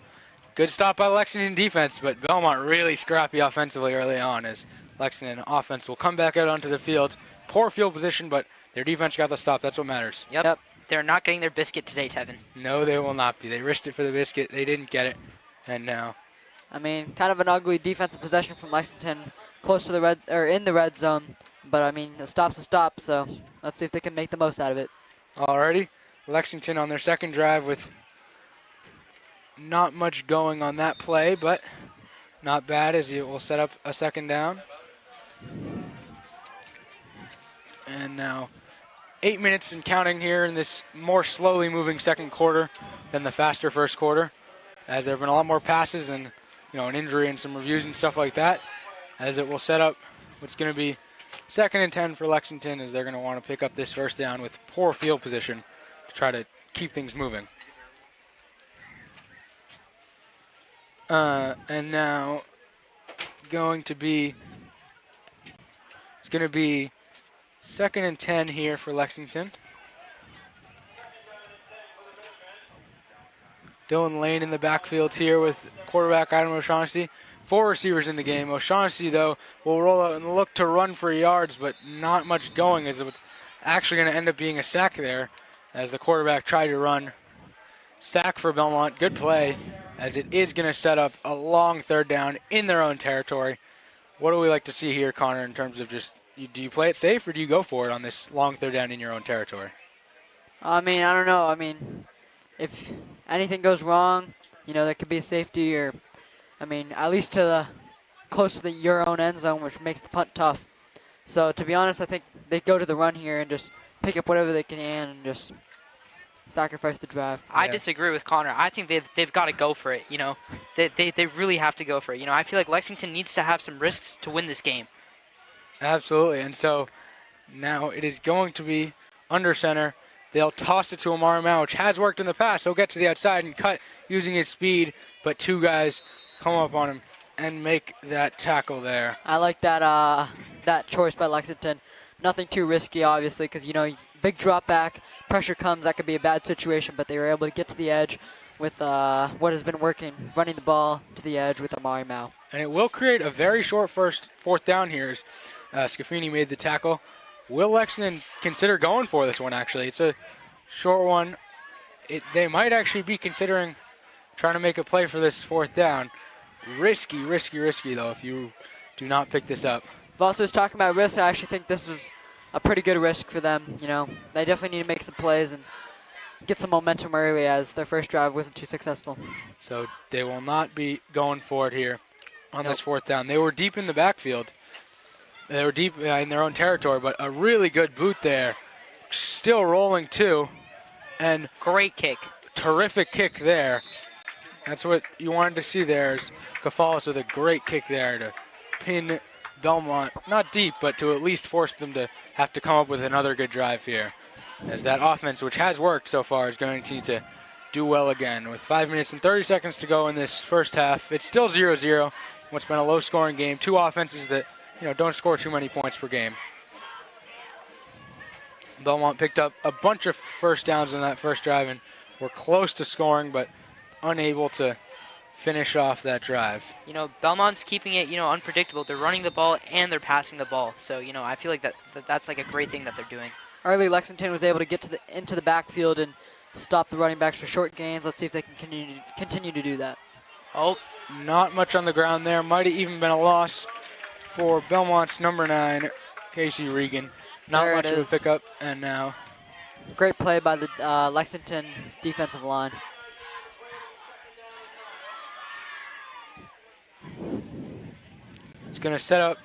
Good stop by Lexington defense, but Belmont really scrappy offensively early on as Lexington offense will come back out onto the field. Poor field position, but their defense got the stop. That's what matters. Yep. They're not getting their biscuit today, Tevin. No, they will not be. They risked it for the biscuit. They didn't get it. And now. I mean, kind of an ugly defensive possession from Lexington. Close to in the red zone, but I mean, a stop's a stop, so let's see if they can make the most out of it. Alrighty, Lexington on their second drive with not much going on that play, but not bad as it will set up a second down. And now 8 minutes and counting here in this more slowly moving second quarter than the faster first quarter, as there have been a lot more passes and an injury and some reviews and stuff like that. As it will set up what's going to be 2nd and 10 for Lexington, as they're going to want to pick up this first down with poor field position to try to keep things moving. And now it's going to be 2nd and 10 here for Lexington. Dylan Lane in the backfield here with quarterback Adam O'Shaughnessy. 4 receivers in the game. O'Shaughnessy, though, will roll out and look to run for yards, but not much going, as it's actually going to end up being a sack there as the quarterback tried to run. Sack for Belmont. Good play, as it is going to set up a long third down in their own territory. What do we like to see here, Connor, in terms of just, do you play it safe or do you go for it on this long third down in your own territory? I mean, I don't know. I mean, if anything goes wrong, there could be a safety or, I mean, at least close to your own end zone, which makes the punt tough. So to be honest, I think they go to the run here and just pick up whatever they can and just sacrifice the drive. I disagree with Connor. I think they've got to go for it. They really have to go for it. I feel like Lexington needs to have some risks to win this game. Absolutely. And so now it is going to be under center. They'll toss it to Amari Mao, which has worked in the past. He'll get to the outside and cut using his speed, but two guys come up on him and make that tackle there. I like that choice by Lexington. Nothing too risky, obviously, because, big drop back, pressure comes, that could be a bad situation, but they were able to get to the edge with what has been working, running the ball to the edge with Amari Mao. And it will create a very short fourth down here as Scafini made the tackle. Will Lexington consider going for this one, actually? It's a short one. They might actually be considering trying to make a play for this fourth down. Risky, though, if you do not pick this up. Voss was talking about risk. I actually think this was a pretty good risk for them. They definitely need to make some plays and get some momentum early as their first drive wasn't too successful. So they will not be going for it here on this fourth down. They were deep in the backfield. They were deep in their own territory, but a really good boot there. Still rolling, too. And great kick. Terrific kick there. That's what you wanted to see there is Kafalis with a great kick there to pin Belmont, not deep, but to at least force them to have to come up with another good drive here. As that offense, which has worked so far, is going to need to do well again. With 5 minutes and 30 seconds to go in this first half, it's still 0-0. What's been a low-scoring game. Two offenses that don't score too many points per game. Belmont picked up a bunch of first downs in that first drive and were close to scoring, but unable to finish off that drive. Belmont's keeping it, unpredictable. They're running the ball and they're passing the ball. So, I feel like that's like a great thing that they're doing. Early, Lexington was able to get into the backfield and stop the running backs for short gains. Let's see if they can continue to do that. Oh, not much on the ground there. Might have even been a loss for Belmont's number 9, Casey Regan. Not there much of a pickup, and now. Great play by the Lexington defensive line. It's going to set up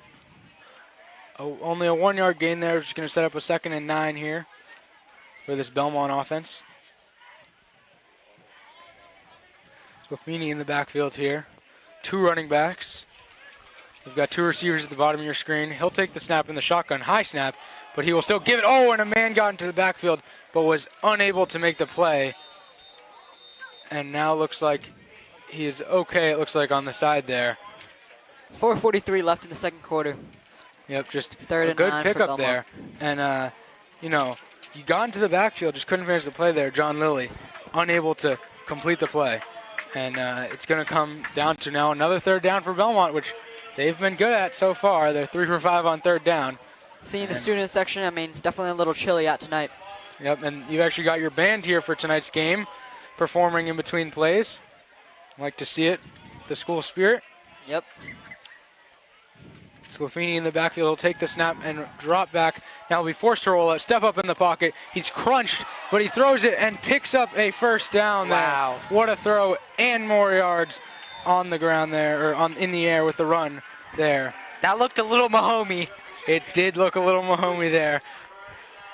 only a 1-yard gain there. It's going to set up a 2nd and 9 here for this Belmont offense. Scafini in the backfield here. Two running backs. We've got two receivers at the bottom of your screen. He'll take the snap in the shotgun, high snap, but he will still give it. Oh, and a man got into the backfield, but was unable to make the play. And now looks like he is okay, it looks like, on the side there. 4:43 left in the second quarter. Yep, just Third a and good 9 pickup there. And, you got into the backfield, just couldn't finish the play there. John Lilly, unable to complete the play. And it's going to come down to now another third down for Belmont, which they've been good at so far. They're 3 for 5 on third down. Seeing the student section, definitely a little chilly out tonight. Yep, and you've actually got your band here for tonight's game, performing in between plays. Like to see it, the school spirit. Yep. Scafini in the backfield will take the snap and drop back. Now he'll be forced to roll out, step up in the pocket. He's crunched, but he throws it and picks up a first down there. Wow. What a throw, and more yards on the ground there, or in the air with the run there. That looked a little Mahomey. It did look a little Mahomey there.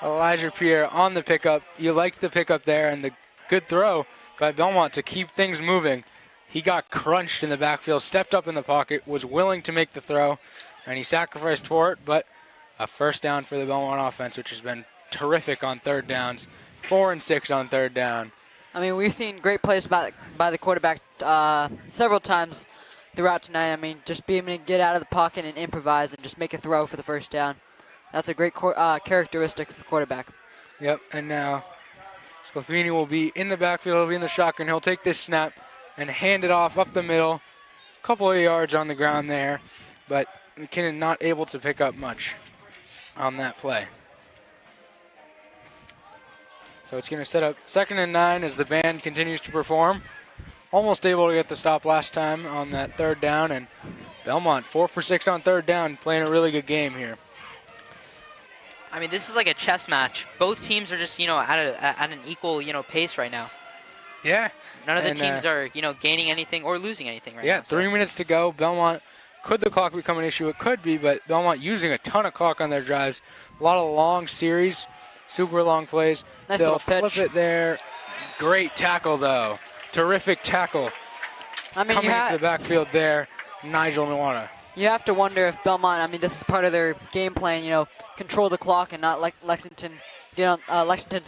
Elijah Pierre on the pickup. You liked the pickup there and the good throw by Belmont to keep things moving. He got crunched in the backfield, stepped up in the pocket, was willing to make the throw, and he sacrificed for it, but a first down for the Belmont offense, which has been terrific on third downs. 4 and 6 on third down. We've seen great plays by the quarterback several times throughout tonight. Just being able to get out of the pocket and improvise and just make a throw for the first down. That's a great characteristic of the quarterback. Yep, and now Scafini will be in the backfield. He'll be in the shotgun. He'll take this snap and hand it off up the middle. A couple of yards on the ground there, but McKinnon not able to pick up much on that play. So it's going to set up 2nd and 9 as the band continues to perform. Almost able to get the stop last time on that third down, and Belmont 4 for 6 on third down, playing a really good game here. I mean, this is like a chess match. Both teams are just, at an equal, pace right now. Yeah. None of the teams are, gaining anything or losing anything right now. Yeah, 3 minutes to go. Belmont, could the clock become an issue? It could be, but Belmont using a ton of clock on their drives. A lot of long series, super long plays. Nice They'll little pitch. flip it there. Great tackle, though. Terrific tackle. I mean, Coming into the backfield there, Nigel Nuana. You have to wonder if Belmont, I mean, this is part of their game plan, control the clock and not let Lexington's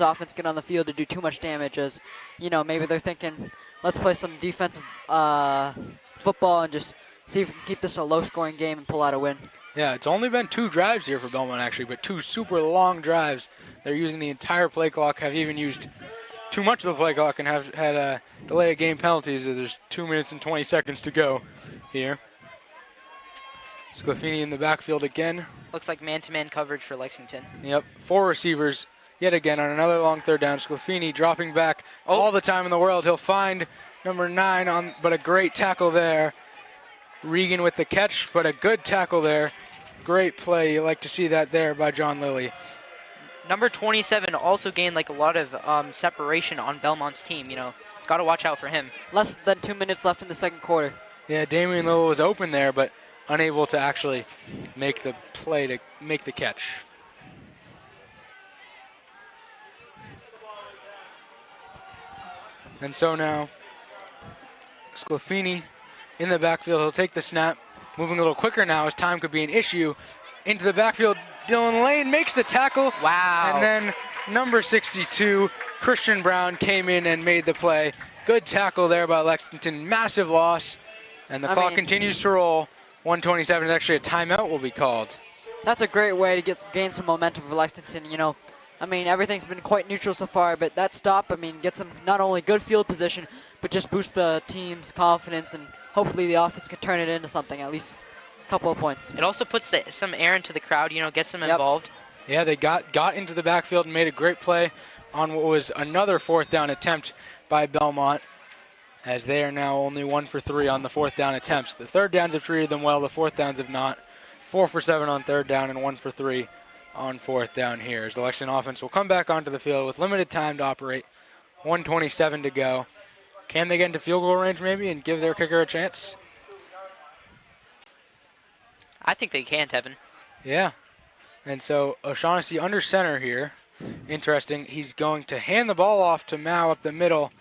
offense get on the field to do too much damage. As, maybe they're thinking, let's play some defensive football and just see if we can keep this a low-scoring game and pull out a win. Yeah, it's only been 2 drives here for Belmont, actually, but 2 super long drives. They're using the entire play clock, have even used too much of the play clock and have had delay of game penalties. There's 2 minutes and 20 seconds to go here. Sclafini in the backfield again. Looks like man-to-man coverage for Lexington. Yep, 4 receivers yet again on another long third down. Sclafini dropping back all the time in the world. He'll find number 9, but a great tackle there. Regan with the catch, but a good tackle there. Great play. You like to see that there by John Lilly. Number 27 also gained a lot of separation on Belmont's team. Got to watch out for him. Less than 2 minutes left in the second quarter. Yeah, Damian Little was open there, but unable to actually make the play to make the catch. And so now, Sclafini in the backfield. He'll take the snap, moving a little quicker now as time could be an issue. Into the backfield, Dylan Lane makes the tackle. Wow. And then number 62, Christian Brown, came in and made the play. Good tackle there by Lexington. Massive loss. And the clock continues to roll. 1:27 is actually a timeout will be called. That's a great way to gain some momentum for Lexington. Everything's been quite neutral so far, but that stop, gets them not only good field position, but just boosts the team's confidence, and hopefully the offense can turn it into something, at least a couple of points. It also puts some air into the crowd, gets them involved. Yeah, they got into the backfield and made a great play on what was another 4th down attempt by Belmont, as they are now only 1 for 3 on the 4th down attempts. The 3rd downs have treated them well, the 4th downs have not. 4 for 7 on 3rd down and 1 for 3 on 4th down here. As the Lexington offense will come back onto the field with limited time to operate. 1:27 to go. Can they get into field goal range maybe and give their kicker a chance? I think they can, Tevin. Yeah. And so O'Shaughnessy under center here. Interesting. He's going to hand the ball off to Mao up the middle,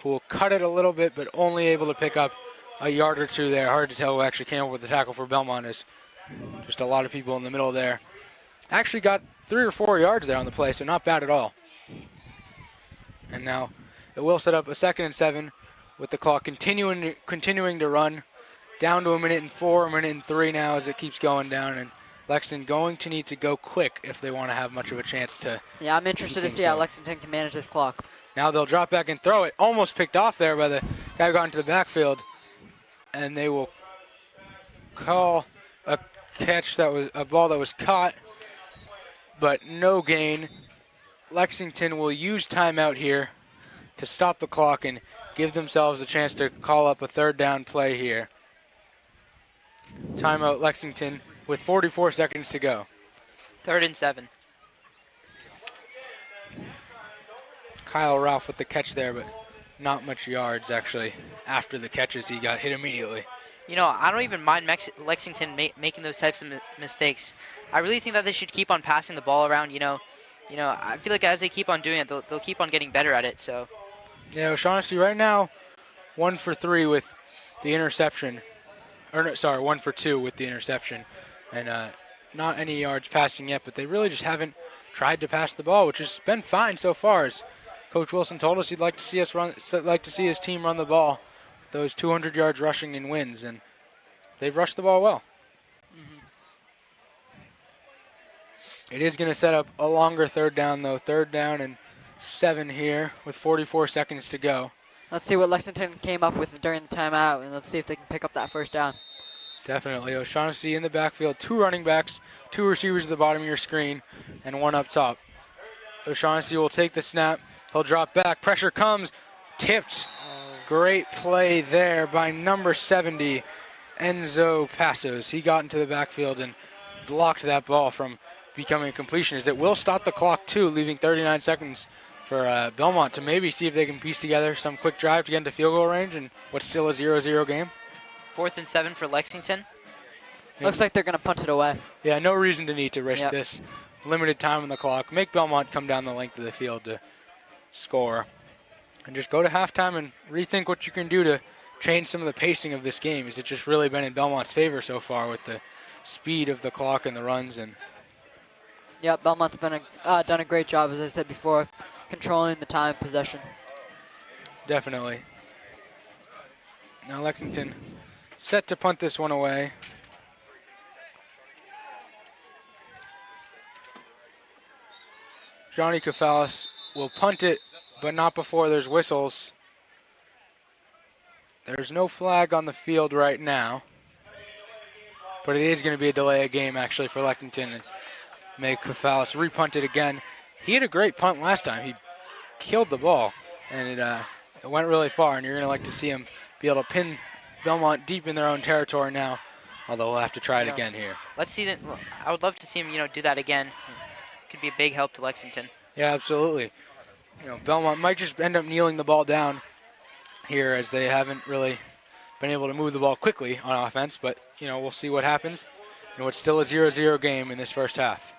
who will cut it a little bit, but only able to pick up a yard or 2 there. Hard to tell who actually came up with the tackle for Belmont. Is just a lot of people in the middle there. Actually got 3 or 4 yards there on the play, so not bad at all. And now it will set up a 2nd and 7 with the clock continuing to run. Down to 1 minute and 4, 1 minute and 3 now as it keeps going down. And Lexington going to need to go quick if they want to have much of a chance to. Yeah, I'm interested to see how Lexington can manage this clock. Now they'll drop back and throw it. Almost picked off there by the guy who got into the backfield. And they will call a catch that was a ball that was caught, but no gain. Lexington will use timeout here to stop the clock and give themselves a chance to call up a 3rd down play here. Timeout Lexington with 44 seconds to go. 3rd and 7. Kyle Ralph with the catch there, but not much yards actually. After the catches, he got hit immediately. I don't even mind Lexington making those types of mistakes. I really think that they should keep on passing the ball around. I feel like as they keep on doing it, they'll keep on getting better at it. So, yeah, O'Shaughnessy right now 1 for 3 with the interception. 1 for 2 with the interception. And not any yards passing yet, but they really just haven't tried to pass the ball, which has been fine so far. As Coach Wilson told us he'd like to see his team run the ball with those 200 yards rushing and wins, and they've rushed the ball well. Mm-hmm. It is going to set up a longer 3rd down, though. 3rd down and 7 here with 44 seconds to go. Let's see what Lexington came up with during the timeout, and let's see if they can pick up that 1st down. Definitely. O'Shaughnessy in the backfield. 2 running backs, 2 receivers at the bottom of your screen, and 1 up top. O'Shaughnessy will take the snap. He'll drop back. Pressure comes. Tipped. Great play there by number 70, Enzo Passos. He got into the backfield and blocked that ball from becoming a completion is it will stop the clock too, leaving 39 seconds for Belmont to maybe see if they can piece together some quick drive to get into field goal range in what's still a 0-0 game. 4th and 7 for Lexington. Looks like they're going to punt it away. Yeah, no reason to need to risk this. Limited time on the clock. Make Belmont come down the length of the field to score. And just go to halftime and rethink what you can do to change some of the pacing of this game. It's just really been in Belmont's favor so far with the speed of the clock and the runs. And Yep, Belmont's been done a great job, as I said before, controlling the time possession. Definitely. Now Lexington set to punt this one away. Johnny Kafalis will punt it, but not before there's whistles. There's no flag on the field right now, but it is going to be a delay of game actually for Lexington and make Kafalis repunt it again. He had a great punt last time. He killed the ball, and it went really far, and you're going to like to see him be able to pin Belmont deep in their own territory now, although we'll have to try it again here. Let's see that. I would love to see him, do that again. Could be a big help to Lexington. Yeah, absolutely. Belmont might just end up kneeling the ball down here as they haven't really been able to move the ball quickly on offense, but, we'll see what happens. It's still a 0-0 game in this first half.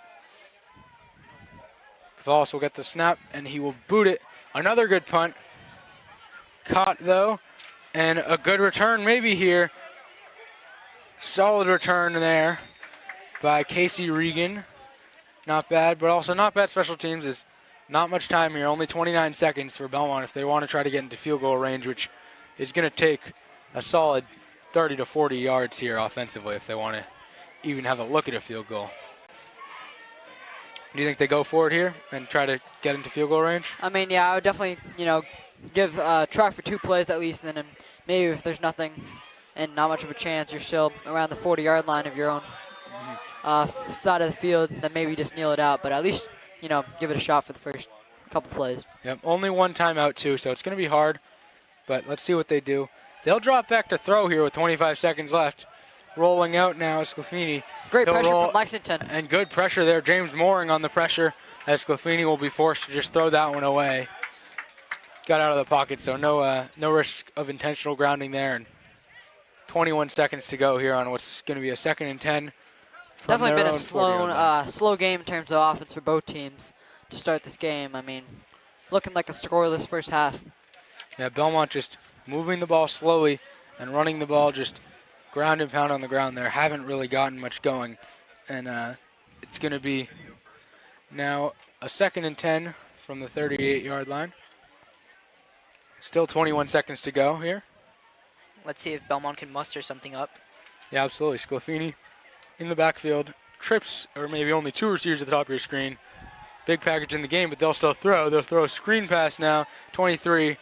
Kafalis will get the snap, and he will boot it. Another good punt. Caught, though, and a good return maybe here. Solid return there by Casey Regan. Not bad, but also not bad special teams. Is not much time here, only 29 seconds for Belmont if they want to try to get into field goal range, which is going to take a solid 30 to 40 yards here offensively if they want to even have a look at a field goal. Do you think they go for it here and try to get into field goal range? I mean, yeah, I would definitely, give try for 2 plays at least, and then maybe if there's nothing and not much of a chance, you're still around the 40-yard line of your own side of the field, then maybe just kneel it out. But at least, give it a shot for the first couple plays. Yep, only one timeout too, so it's going to be hard. But let's see what they do. They'll drop back to throw here with 25 seconds left. Rolling out now is Sclafini. Great pressure from Lexington. And good pressure there. James Mooring on the pressure as Sclafini will be forced to just throw that one away. Got out of the pocket, so no risk of intentional grounding there. And 21 seconds to go here on what's going to be a 2nd and 10. Definitely been a slow game in terms of offense for both teams to start this game. I mean, looking like a scoreless first half. Yeah, Belmont just moving the ball slowly and running the ball just ground and pound on the ground there. Haven't really gotten much going. And it's going to be now a 2nd and 10 from the 38-yard line. Still 21 seconds to go here. Let's see if Belmont can muster something up. Yeah, absolutely. Sclafini in the backfield. Trips, or maybe only 2 receivers at the top of your screen. Big package in the game, but they'll still throw. They'll throw a screen pass now. 23.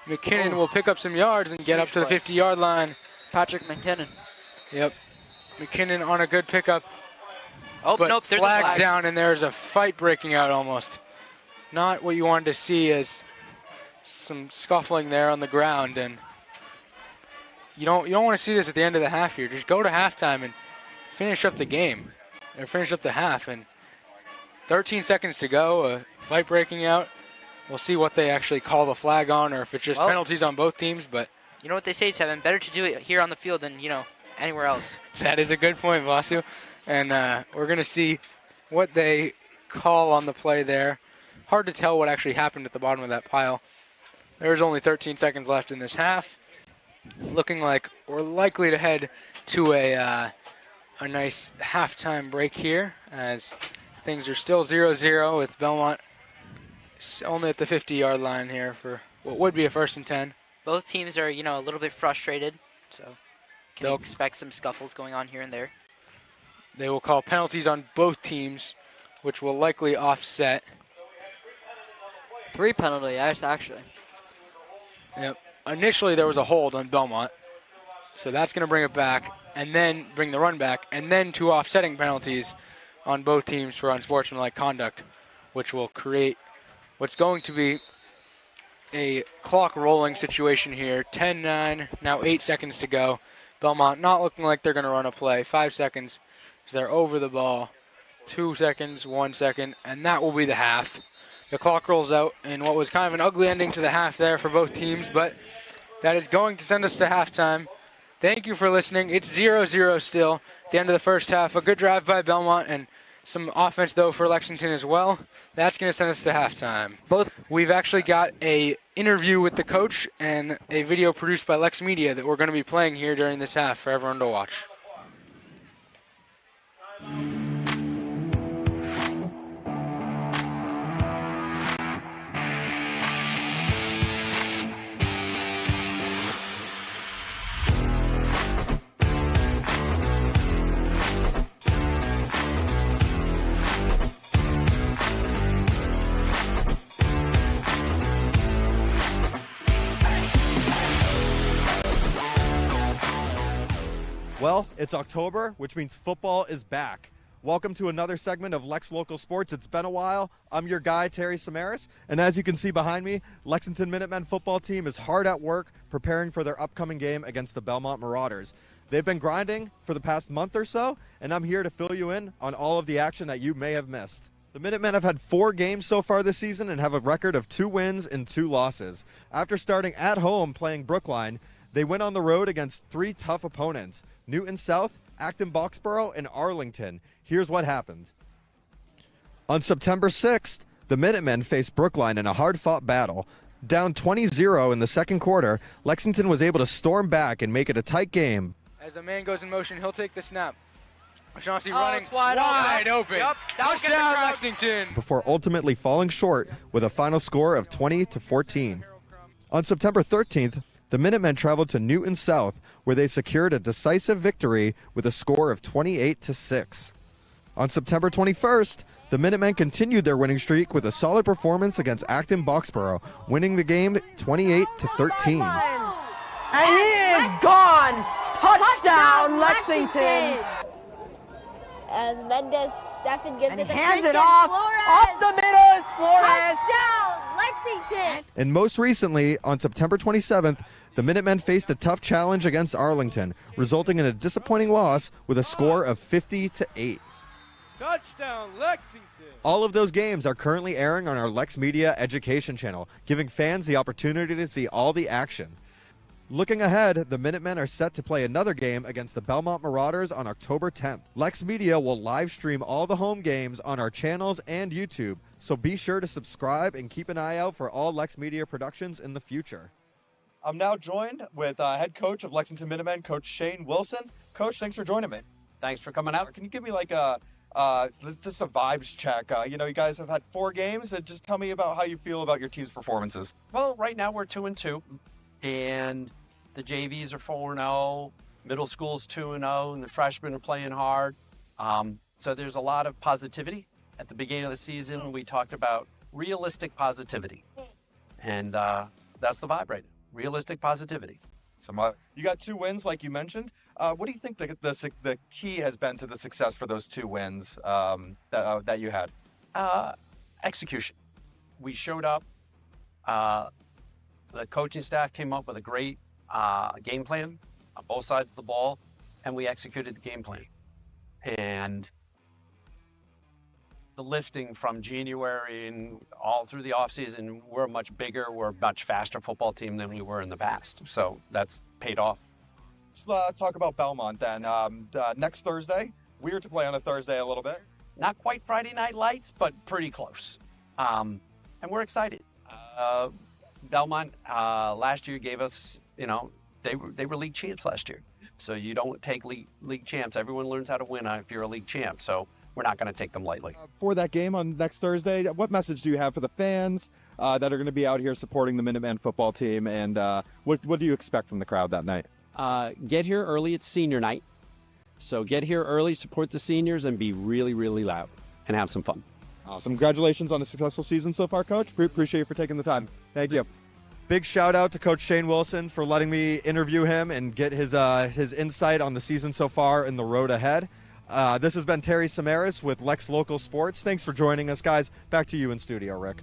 McKinnon will pick up some yards and get up to the 50-yard line. Patrick McKinnon. Yep. McKinnon on a good pickup. Oh, but nope, there's flag's a flag down, and there's a fight breaking out almost. Not what you wanted to see, as some scuffling there on the ground, and you don't want to see this at the end of the half here. Just go to halftime and finish up the game, or finish up the half. And 13 seconds to go, a fight breaking out. We'll see what they actually call the flag on, or if it's just penalties on both teams. But you know what they say, Tevin, better to do it here on the field than, anywhere else. That is a good point, Vasu. And we're going to see what they call on the play there. Hard to tell what actually happened at the bottom of that pile. There's only 13 seconds left in this half. Looking like we're likely to head to a nice halftime break here, as things are still 0-0 with Belmont only at the 50-yard line here for what would be a 1st and 10. Both teams are, a little bit frustrated, so can expect some scuffles going on here and there. They will call penalties on both teams, which will likely offset. 3 penalties, actually. Yep. Initially, there was a hold on Belmont, so that's going to bring it back, and then bring the run back, and then 2 offsetting penalties on both teams for unsportsmanlike conduct, which will create what's going to be a clock rolling situation here. 10-9, now 8 seconds to go. Belmont not looking like they're going to run a play. 5 seconds as they're over the ball. 2 seconds, 1 second, and that will be the half. The clock rolls out in what was kind of an ugly ending to the half there for both teams, but that is going to send us to halftime. Thank you for listening. It's 0-0 still at the end of the first half. A good drive by Belmont and some offense, though, for Lexington as well. That's going to send us to halftime. We've actually got a interview with the coach and a video produced by LexMedia that we're going to be playing here during this half for everyone to watch. Well, it's October, which means football is back. Welcome to another segment of Lex Local Sports. It's been a while. I'm your guy, Terry Samaras, and as you can see behind me, Lexington Minutemen football team is hard at work preparing for their upcoming game against the Belmont Marauders. They've been grinding for the past month or so, and I'm here to fill you in on all of the action that you may have missed. The Minutemen have had 4 games so far this season and have a record of 2 wins and 2 losses. After starting at home playing Brookline, they went on the road against 3 tough opponents: Newton South, Acton Boxborough, and Arlington. Here's what happened. On September 6th, the Minutemen faced Brookline in a hard-fought battle. Down 20-0 in the second quarter, Lexington was able to storm back and make it a tight game. As a man goes in motion, he'll take the snap. O'Shaughnessy running it's wide open. Yep, Touchdown, Lexington. Before ultimately falling short with a final score of 20-14. On September 13th, the Minutemen traveled to Newton South, where they secured a decisive victory with a score of 28-6. On September 21st, the Minutemen continued their winning streak with a solid performance against Acton Boxborough, winning the game 28-13. And he is gone! Touchdown, Lexington! As Mendez Stephen gives And it to hands Christian it off, Flores. up the middle is Flores! Touchdown, Lexington! And most recently, on September 27th, the Minutemen faced a tough challenge against Arlington, resulting in a disappointing loss with a score of 50-8. Touchdown, Lexington! All of those games are currently airing on our LexMedia education channel, giving fans the opportunity to see all the action. Looking ahead, the Minutemen are set to play another game against the Belmont Marauders on October 10th. LexMedia will live stream all the home games on our channels and YouTube, so be sure to subscribe and keep an eye out for all LexMedia productions in the future. I'm now joined with head coach of Lexington Minutemen, Coach Shane Wilson. Coach, thanks for joining me. Thanks for coming out. Can you give me like just a vibes check? You guys have had 4 games, and just tell me about how you feel about your team's performances. Well, right now we're 2-2, and the JVs are 4-0, middle school's 2-0, and the freshmen are playing hard. So there's a lot of positivity. At the beginning of the season, we talked about realistic positivity, and that's the vibe right now. Realistic positivity. You got 2 wins, like you mentioned. What do you think the key has been to the success for those 2 wins that you had? Execution. We showed up. The coaching staff came up with a great game plan on both sides of the ball, and we executed the game plan. And the lifting from January and all through the offseason, we're much bigger, we're a much faster football team than we were in the past. So that's paid off. Let's talk about Belmont then. Next Thursday, weird to play on a Thursday a little bit. Not quite Friday Night Lights, but pretty close. And we're excited. Belmont last year gave us, they were league champs last year. So you don't take league champs. Everyone learns how to win if you're a league champ. So we're not going to take them lightly. For that game on next Thursday, what message do you have for the fans that are going to be out here supporting the Minutemen football team? And what do you expect from the crowd that night? Get here early. It's senior night. So get here early, support the seniors, and be really, really loud and have some fun. Awesome. Congratulations on a successful season so far, Coach. Appreciate you for taking the time. Thank you. Big shout out to Coach Shane Wilson for letting me interview him and get his insight on the season so far and the road ahead. This has been Terry Samaras with Lex Local Sports. Thanks for joining us, guys. Back to you in studio, Rick.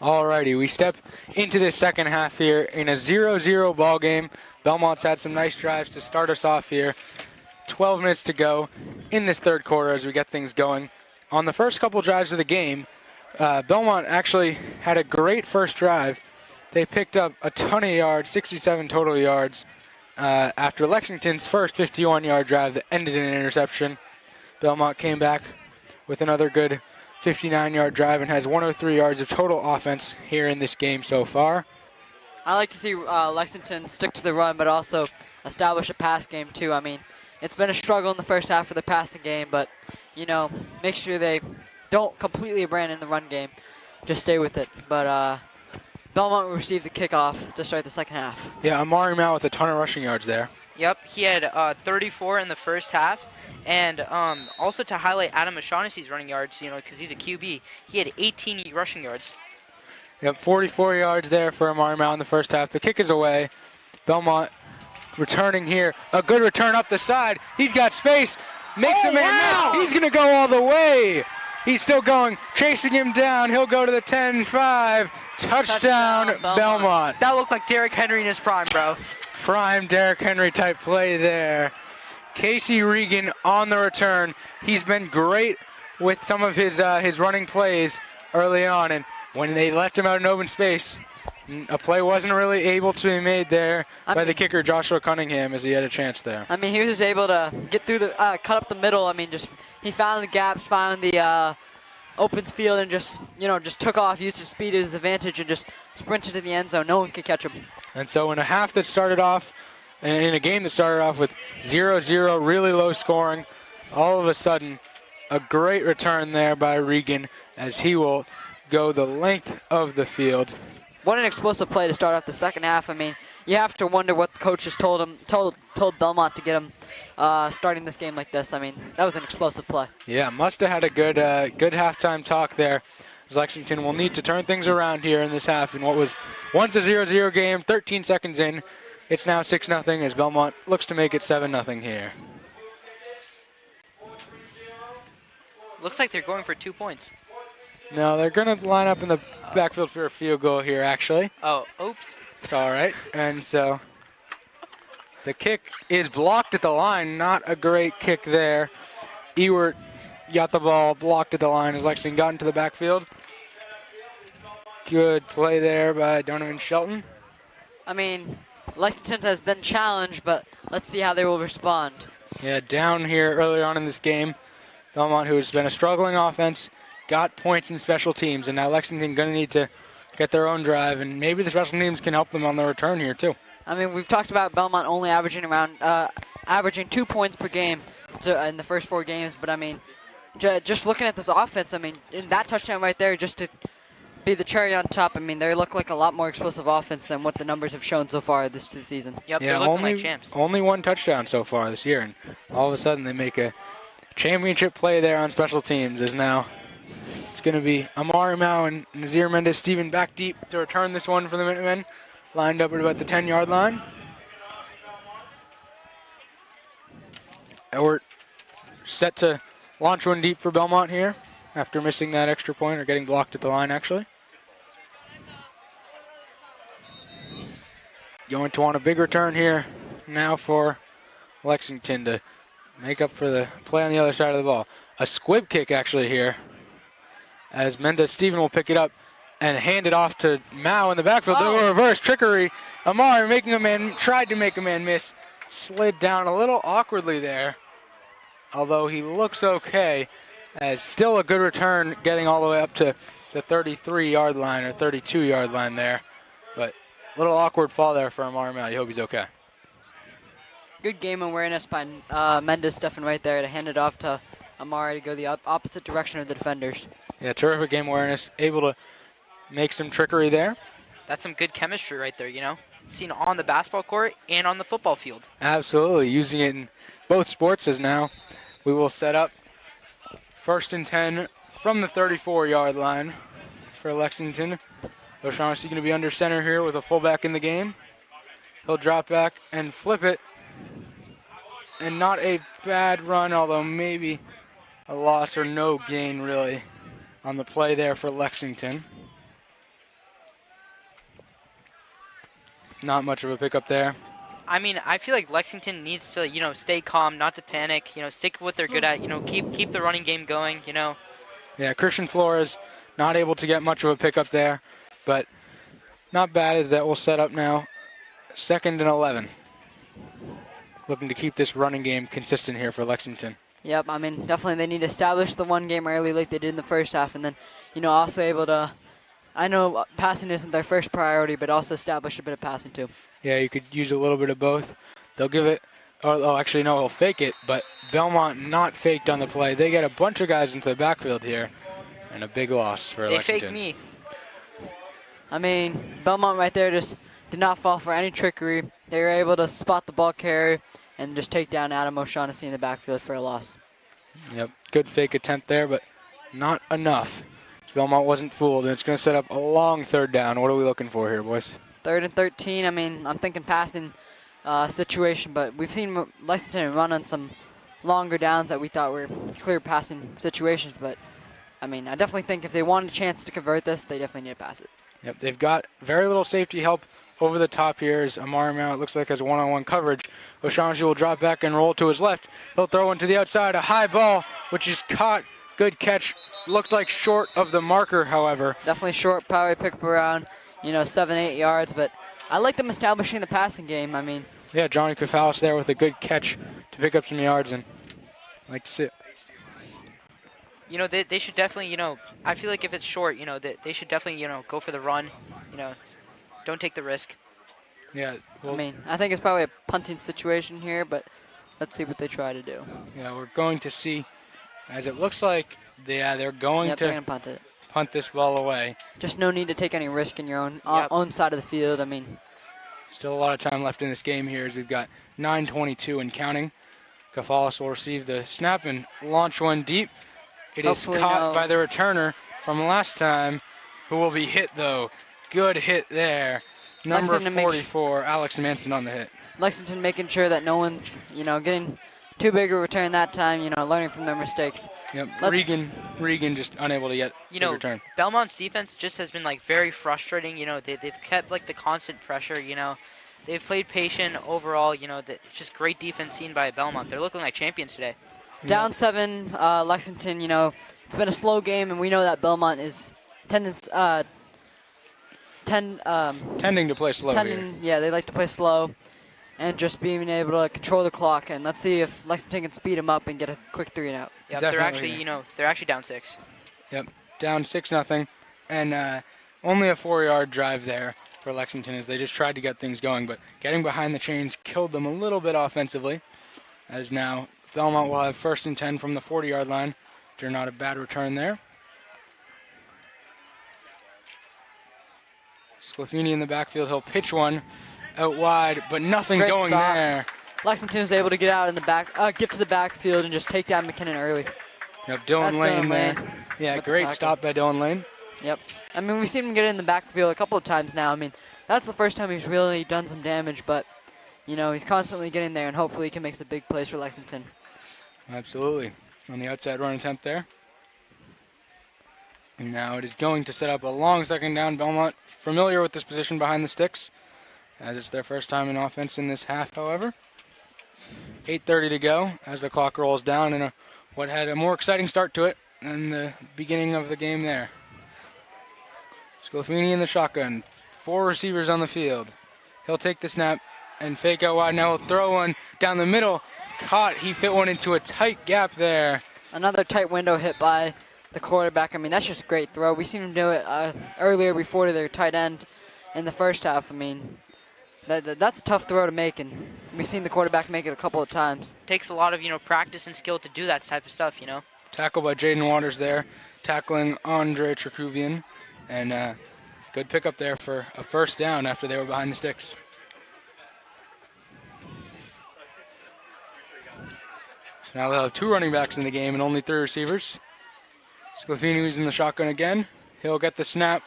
Alrighty, we step into the second half here in a 0-0 ball game. Belmont's had some nice drives to start us off here. 12 minutes to go in this third quarter as we get things going. On the first couple drives of the game, Belmont actually had a great first drive. They picked up a ton of yards, 67 total yards, after Lexington's first 51-yard drive that ended in an interception. Belmont came back with another good 59-yard drive and has 103 yards of total offense here in this game so far. I like to see Lexington stick to the run, but also establish a pass game too. I mean, it's been a struggle in the first half of the passing game, but, you know, make sure they don't completely abandon the run game. Just stay with it. But Belmont will receive the kickoff to start the second half. Yeah, Amari Mao with a ton of rushing yards there. Yep, he had 34 in the first half. And also to highlight Adam O'Shaughnessy's running yards, you know, because he's a QB, he had 18 rushing yards. Yep, 44 yards there for Amari Mao in the first half. The kick is away. Belmont returning here. A good return up the side. He's got space. Makes a man miss. He's going to go all the way. He's still going, chasing him down. He'll go to the 10-5. Touchdown, Belmont. That looked like Derrick Henry in his prime, bro. Prime Derrick Henry type play there. Casey Regan on the return. He's been great with some of his running plays early on, and when they left him out in open space, a play wasn't really able to be made there by the kicker, Joshua Cunningham, as he had a chance there. I mean, he was able to get through the, cut up the middle. I mean, he found the gaps, found the open field, and just took off, used his speed as his advantage, and just sprinted to the end zone. No one could catch him. And so in a half that started off, in a game that started off with 0-0, really low scoring, all of a sudden, a great return there by Regan as he will go the length of the field. What an explosive play to start off the second half. I mean, you have to wonder what the coaches told Belmont to get him starting this game like this. I mean, that was an explosive play. Yeah, must have had a good halftime talk there. As Lexington will need to turn things around here in this half in what was once a 0-0 game, 13 seconds in. It's now 6-0 as Belmont looks to make it 7-0 here. Looks like they're going for 2 points. No, they're going to line up in the backfield for a field goal here, actually. Oh, oops. It's all right. And so the kick is blocked at the line. Not a great kick there. Ewert got the ball blocked at the line as Lexington got into the backfield. Good play there by Donovan Shelton. I mean, Lexington has been challenged, but let's see how they will respond. Yeah, down here early on in this game. Belmont, who has been a struggling offense, got points in special teams, and now Lexington going to need to get their own drive, and maybe the special teams can help them on the return here too. I mean, we've talked about Belmont only averaging 2 points per game in the first 4 games, but I mean, just looking at this offense, I mean, in that touchdown right there, just to be the cherry on top, I mean, they look like a lot more explosive offense than what the numbers have shown so far this season. Yep, they're looking like champs. Only 1 touchdown so far this year, and all of a sudden they make a championship play there on special teams. As now it's going to be Amari Mao and Nazir Mendez-Steven back deep to return this one for the Minutemen, lined up at about the 10-yard line. Ewert set to launch one deep for Belmont here after missing that extra point, or getting blocked at the line actually. Going to want a big return here now for Lexington to make up for the play on the other side of the ball. A squib kick actually here, as Mendez-Steven will pick it up and hand it off to Mao in the backfield. Oh. Reverse trickery. Amari tried to make a man miss. Slid down a little awkwardly there, although he looks okay, as still a good return, getting all the way up to the 33-yard line or 32-yard line there. But a little awkward fall there for Amari Mao. You hope he's okay. Good game awareness by Mendez-Steven right there to hand it off to Amari to go the opposite direction of the defenders. Yeah, terrific game awareness. Able to make some trickery there. That's some good chemistry right there, you know. Seen on the basketball court and on the football field. Absolutely, using it in both sports. As now we will set up 1st and 10 from the 34-yard line for Lexington. O'Shaughnessy going to be under center here with a fullback in the game. He'll drop back and flip it. And not a bad run, although maybe a loss or no gain really on the play there for Lexington. not much of a pickup there. I mean, I feel like Lexington needs to, stay calm, not to panic, stick with what they're good at, keep the running game going, Yeah, Christian Flores not able to get much of a pickup there, but not bad as that will set up now 2nd and 11. Looking to keep this running game consistent here for Lexington. Yep, I mean, definitely they need to establish the one game early like they did in the first half, and then, also able to, I know passing isn't their first priority, but also establish a bit of passing too. Yeah, you could use a little bit of both. They'll give it, actually, no, he'll fake it, but Belmont not faked on the play. They get a bunch of guys into the backfield here, and a big loss for Lexington. They faked me. I mean, Belmont right there just did not fall for any trickery. They were able to spot the ball carrier and just take down Adam O'Shaughnessy in the backfield for a loss. Yep, good fake attempt there, but not enough. Belmont wasn't fooled, and it's going to set up a long 3rd down. What are we looking for here, boys? 3rd and 13. I mean, I'm thinking passing situation, but we've seen Lexington run on some longer downs that we thought were clear passing situations. But, I mean, I definitely think if they want a chance to convert this, they definitely need to pass it. Yep, they've got very little safety help over the top here as Amari Mount looks like has one-on-one coverage. O'Shaughnessy will drop back and roll to his left. He'll throw one to the outside, a high ball, which is caught. Good catch. Looked like short of the marker, however. Definitely short, probably pick up around, 7-8 yards, but I like them establishing the passing game. I mean, yeah, Johnny Kafalis there with a good catch to pick up some yards, and I like to see it. They should definitely, I feel like if it's short, they should definitely, go for the run, don't take the risk. Yeah. Well, I mean, I think it's probably a punting situation here, but let's see what they try to do. Yeah, we're going to see, as it looks like, they're going they're to gonna punt it. Punt this ball away. Just no need to take any risk in your own side of the field. I mean, still a lot of time left in this game here as we've got 9:22 and counting. Kafalis will receive the snap and launch one deep. It Hopefully is caught no. by the returner from last time, who will be hit though. Good hit there. Number Lexington 44, Alex Manson on the hit. Lexington making sure that no one's, getting too big a return that time, learning from their mistakes. Yep, Regan just unable to get the return. Belmont's defense just has been, very frustrating. They've kept, the constant pressure, They've played patient overall, just great defense seen by Belmont. They're looking like champions today. Down 7, Lexington, it's been a slow game, and we know that Belmont is tending to play slow here. Yeah, they like to play slow and just being able to control the clock. And let's see if Lexington can speed them up and get a quick 3 and out. Yep, they're actually down 6. Yep, down 6-0, and only a 4-yard drive there for Lexington as they just tried to get things going, but getting behind the chains killed them a little bit offensively. As now Belmont will have 1st and 10 from the 40-yard line. After not a bad return there. Sclafini in the backfield. He'll pitch one out wide, but nothing Great going stop. there. Lexington was able to get out in the back, get to the backfield and just take down McKinnon early. Yep, Dylan Lane there. Yeah, great stop by Dylan Lane. Yep. I mean, we've seen him get in the backfield a couple of times now. I mean, that's the first time he's really done some damage, but, he's constantly getting there, and hopefully he can make some big plays for Lexington. Absolutely. On the outside run attempt there. And now it is going to set up a long 2nd down. Belmont familiar with this position behind the sticks, as it's their first time in offense in this half, however. 8:30 to go as the clock rolls down in what had a more exciting start to it than the beginning of the game there. Sclafini in the shotgun. 4 receivers on the field. He'll take the snap and fake out wide. Now he'll throw one down the middle. Caught. He fit one into a tight gap there. Another tight window hit by the quarterback. I mean, that's just a great throw. We seen him do it earlier before their tight end in the first half. I mean, that's a tough throw to make, and we've seen the quarterback make it a couple of times. Takes a lot of, practice and skill to do that type of stuff, Tackle by Jaden Waters there, tackling Andre Trekuvian. And good pickup there for a 1st down after they were behind the sticks. So now they'll have 2 running backs in the game and only 3 receivers. Sclafini's in the shotgun again. He'll get the snap.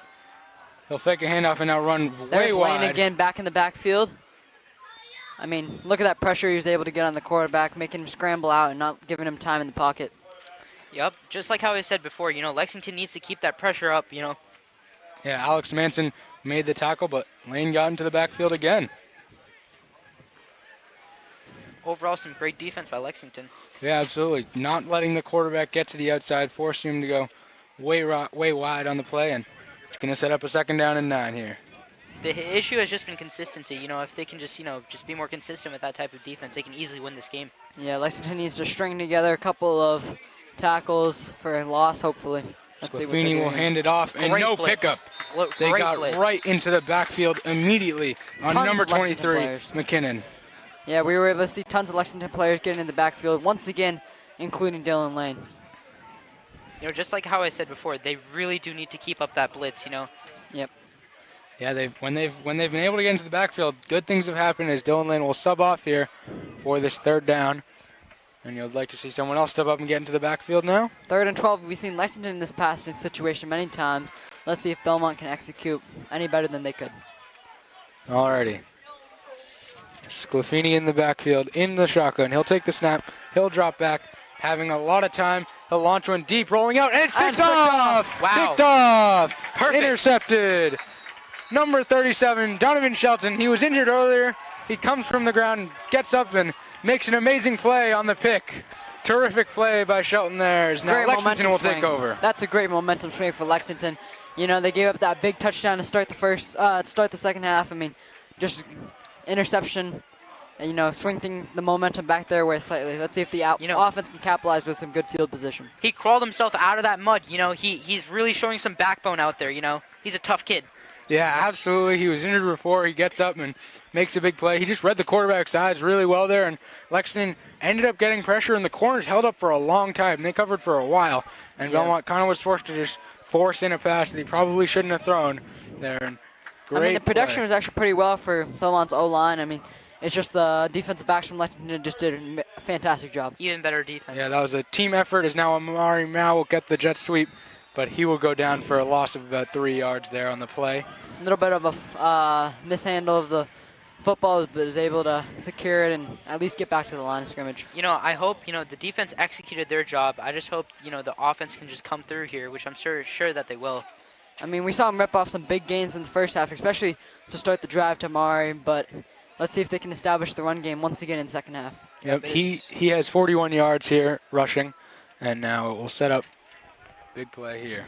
He'll fake a handoff and now run There's way wide. Lane again back in the backfield. I mean, look at that pressure he was able to get on the quarterback, making him scramble out and not giving him time in the pocket. Yep, just like how I said before, Lexington needs to keep that pressure up, Yeah, Alex Manson made the tackle, but Lane got into the backfield again. Overall, some great defense by Lexington. Yeah, absolutely. Not letting the quarterback get to the outside, forcing him to go way wide on the play, and it's going to set up a 2nd down and 9 here. The issue has just been consistency. If they can just, just be more consistent with that type of defense, they can easily win this game. Yeah, Lexington needs to string together a couple of tackles for a loss, hopefully. Let's see what they Sclafini do will here. hand it off, and Great no blitz. pickup. They Great got blitz. right into the backfield immediately on Tons number of Lexington 23, players. McKinnon. Yeah, we were able to see tons of Lexington players getting in the backfield, once again, including Dylan Lane. Just like how I said before, they really do need to keep up that blitz. Yep. Yeah, when they've been able to get into the backfield, good things have happened as Dylan Lane will sub off here for this 3rd down. And you'd like to see someone else step up and get into the backfield now? 3rd and 12. We've seen Lexington in this passing situation many times. Let's see if Belmont can execute any better than they could. Alrighty. Sclafini in the backfield, in the shotgun. He'll take the snap. He'll drop back, having a lot of time. He'll launch one deep, rolling out, and it's picked off! Wow. Picked off! Perfect. Intercepted! Number 37, Donovan Shelton. He was injured earlier. He comes from the ground, gets up, and makes an amazing play on the pick. Terrific play by Shelton there. Now Great Lexington momentum will swing. take over. That's a great momentum swing for Lexington. They gave up that big touchdown to start the 2nd half. Just interception. And, swing the momentum back their way slightly. Let's see if the offense can capitalize with some good field position. He crawled himself out of that mud. He's really showing some backbone out there. He's a tough kid. Yeah, absolutely. He was injured before. He gets up and makes a big play. He just read the quarterback's eyes really well there, and Lexington ended up getting pressure, and the corners held up for a long time. They covered for a while, and Belmont kind of was forced to just force in a pass that he probably shouldn't have thrown there. And great the production play. was actually pretty well for Belmont's O-line. It's just the defensive backs from Lexington just did a fantastic job. Even better defense. Yeah, that was a team effort, as now Amari Mao will get the jet sweep, but he will go down for a loss of about 3 yards there on the play. A little bit of a mishandle of the football, but was able to secure it and at least get back to the line of scrimmage. I hope, the defense executed their job. I just hope, the offense can just come through here, which I'm sure that they will. We saw them rip off some big gains in the first half, especially to start the drive to Amari, but let's see if they can establish the run game once again in the 2nd half. Yep, he has 41 yards here rushing, and now it will set up big play here.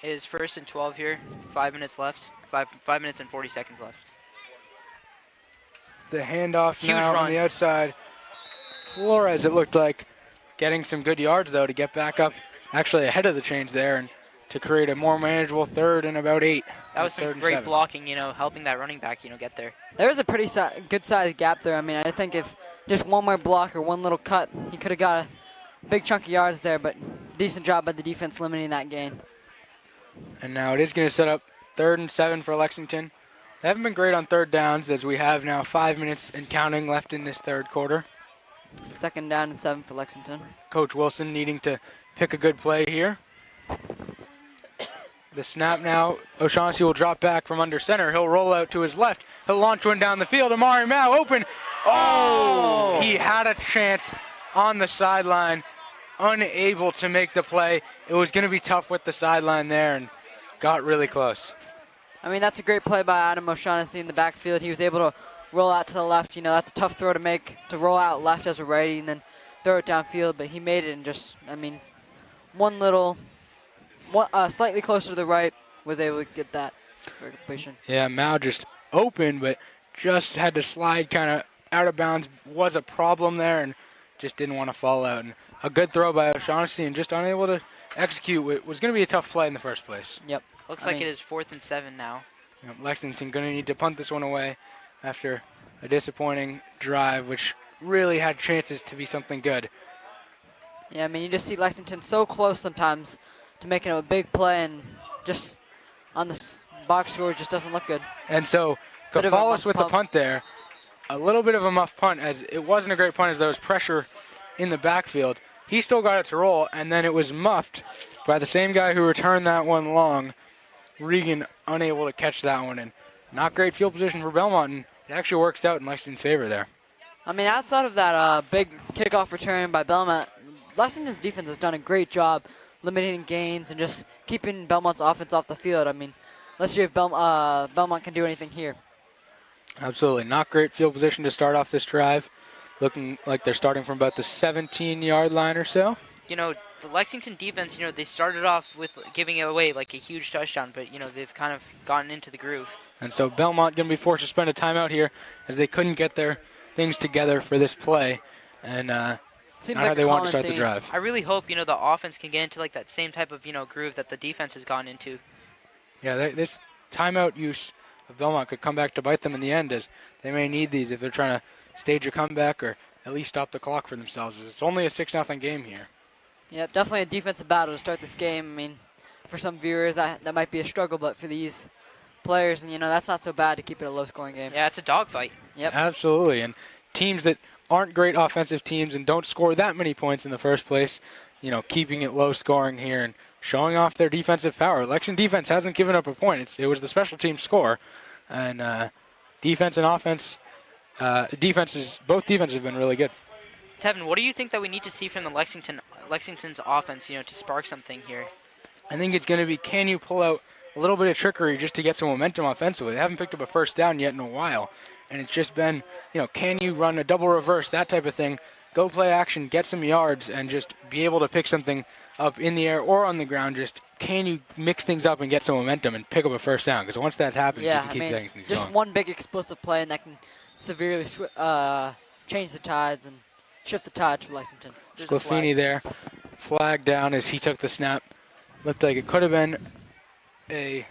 It is 1st and 12 here. 5 minutes left. 5 minutes and 40 seconds left. The handoff Huge now run. on the outside. Flores, it looked like, getting some good yards, though, to get back up actually ahead of the chains there and to create a more manageable 3rd and about 8. That was some great blocking, helping that running back, get there. There was a pretty good-sized gap there. I think if just one more block or one little cut, he could have got a big chunk of yards there, but decent job by the defense limiting that gain. And now it is going to set up 3rd and 7 for Lexington. They haven't been great on 3rd downs, as we have now 5 minutes and counting left in this 3rd quarter. 2nd down and 7 for Lexington. Coach Wilson needing to pick a good play here. The snap now, O'Shaughnessy will drop back from under center. He'll roll out to his left. He'll launch one down the field. Amari Mao open. Oh! He had a chance on the sideline, unable to make the play. It was going to be tough with the sideline there and got really close. That's a great play by Adam O'Shaughnessy in the backfield. He was able to roll out to the left. That's a tough throw to make, to roll out left as a righty and then throw it downfield, but he made it and just, slightly closer to the right, was able to get that for completion. Yeah, Mao just open, but just had to slide kind of out of bounds. Was a problem there and just didn't want to fall out. And a good throw by O'Shaughnessy and just unable to execute what was going to be a tough play in the first place. Yep. Looks like it is 4th and 7 now. Yep, Lexington going to need to punt this one away after a disappointing drive, which really had chances to be something good. Yeah, you just see Lexington so close sometimes to making a big play, and just on the box score just doesn't look good. And so Bit of a Kafales muff with the punt. punt there. A little bit of a muff punt, as it wasn't a great punt as there was pressure in the backfield. He still got it to roll, and then it was muffed by the same guy who returned that one long. Regan unable to catch that one, and not great field position for Belmont, and it actually works out in Lexington's favor there. Outside of that big kickoff return by Belmont, Lexington's defense has done a great job limiting gains and just keeping Belmont's offense off the field. I mean, let's see if Belmont can do anything here. Absolutely. Not great field position to start off this drive. Looking like they're starting from about the 17-yard line or so. You know, the Lexington defense, you know, they started off with giving it away like a huge touchdown, but, you know, they've kind of gotten into the groove. And so Belmont going to be forced to spend a timeout here as they couldn't get their things together for this play. And not how they want to start the drive. I really hope, you know, the offense can get into like that same type of, you know, groove that the defense has gone into. Yeah, this timeout use of Belmont could come back to bite them in the end, as they may need these if they're trying to stage a comeback or at least stop the clock for themselves. It's only a 6-0 game here. Yeah, definitely a defensive battle to start this game. I mean, for some viewers, that might be a struggle, but for these players, and you know, that's not so bad to keep it a low-scoring game. Yeah, it's a dogfight. Yep. Absolutely, and teams that aren't great offensive teams and don't score that many points in the first place, you know, keeping it low-scoring here and showing off their defensive power. Lexington defense hasn't given up a point. It was the special team score, and defense and offense, both defenses have been really good. Tevin, what do you think that we need to see from the Lexington's offense, you know, to spark something here? I think it's going to be, can you pull out a little bit of trickery just to get some momentum offensively? They haven't picked up a first down yet in a while, and it's just been, you know, can you run a double reverse, that type of thing, go play action, get some yards, and just be able to pick something up in the air or on the ground. Just can you mix things up and get some momentum and pick up a first down? Because once that happens, you can keep things going. Just one big explosive play, and that can severely change the tides and shift the tides for Lexington. Sclafini there, flag down as he took the snap. Looked like it could have been a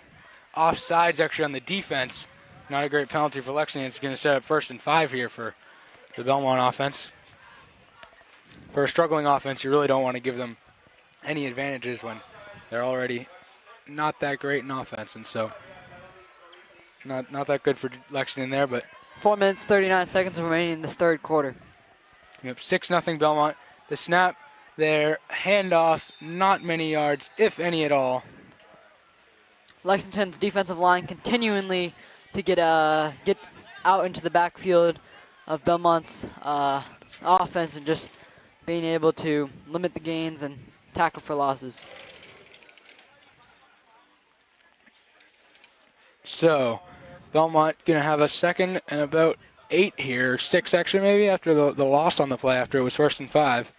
offsides actually on the defense. Not a great penalty for Lexington. It's going to set up 1st and 5 here for the Belmont offense. For a struggling offense, you really don't want to give them any advantages when they're already not that great in offense, and so not that good for Lexington there. But 4 minutes, 39 seconds remaining in this third quarter. Yep, 6-0 Belmont. The snap there, handoff, not many yards, if any at all. Lexington's defensive line continually to get out into the backfield of Belmont's offense and just being able to limit the gains and tackle for losses. So, Belmont going to have a 2nd and about 8 here, 6 actually maybe, after the loss on the play after it was 1st and 5.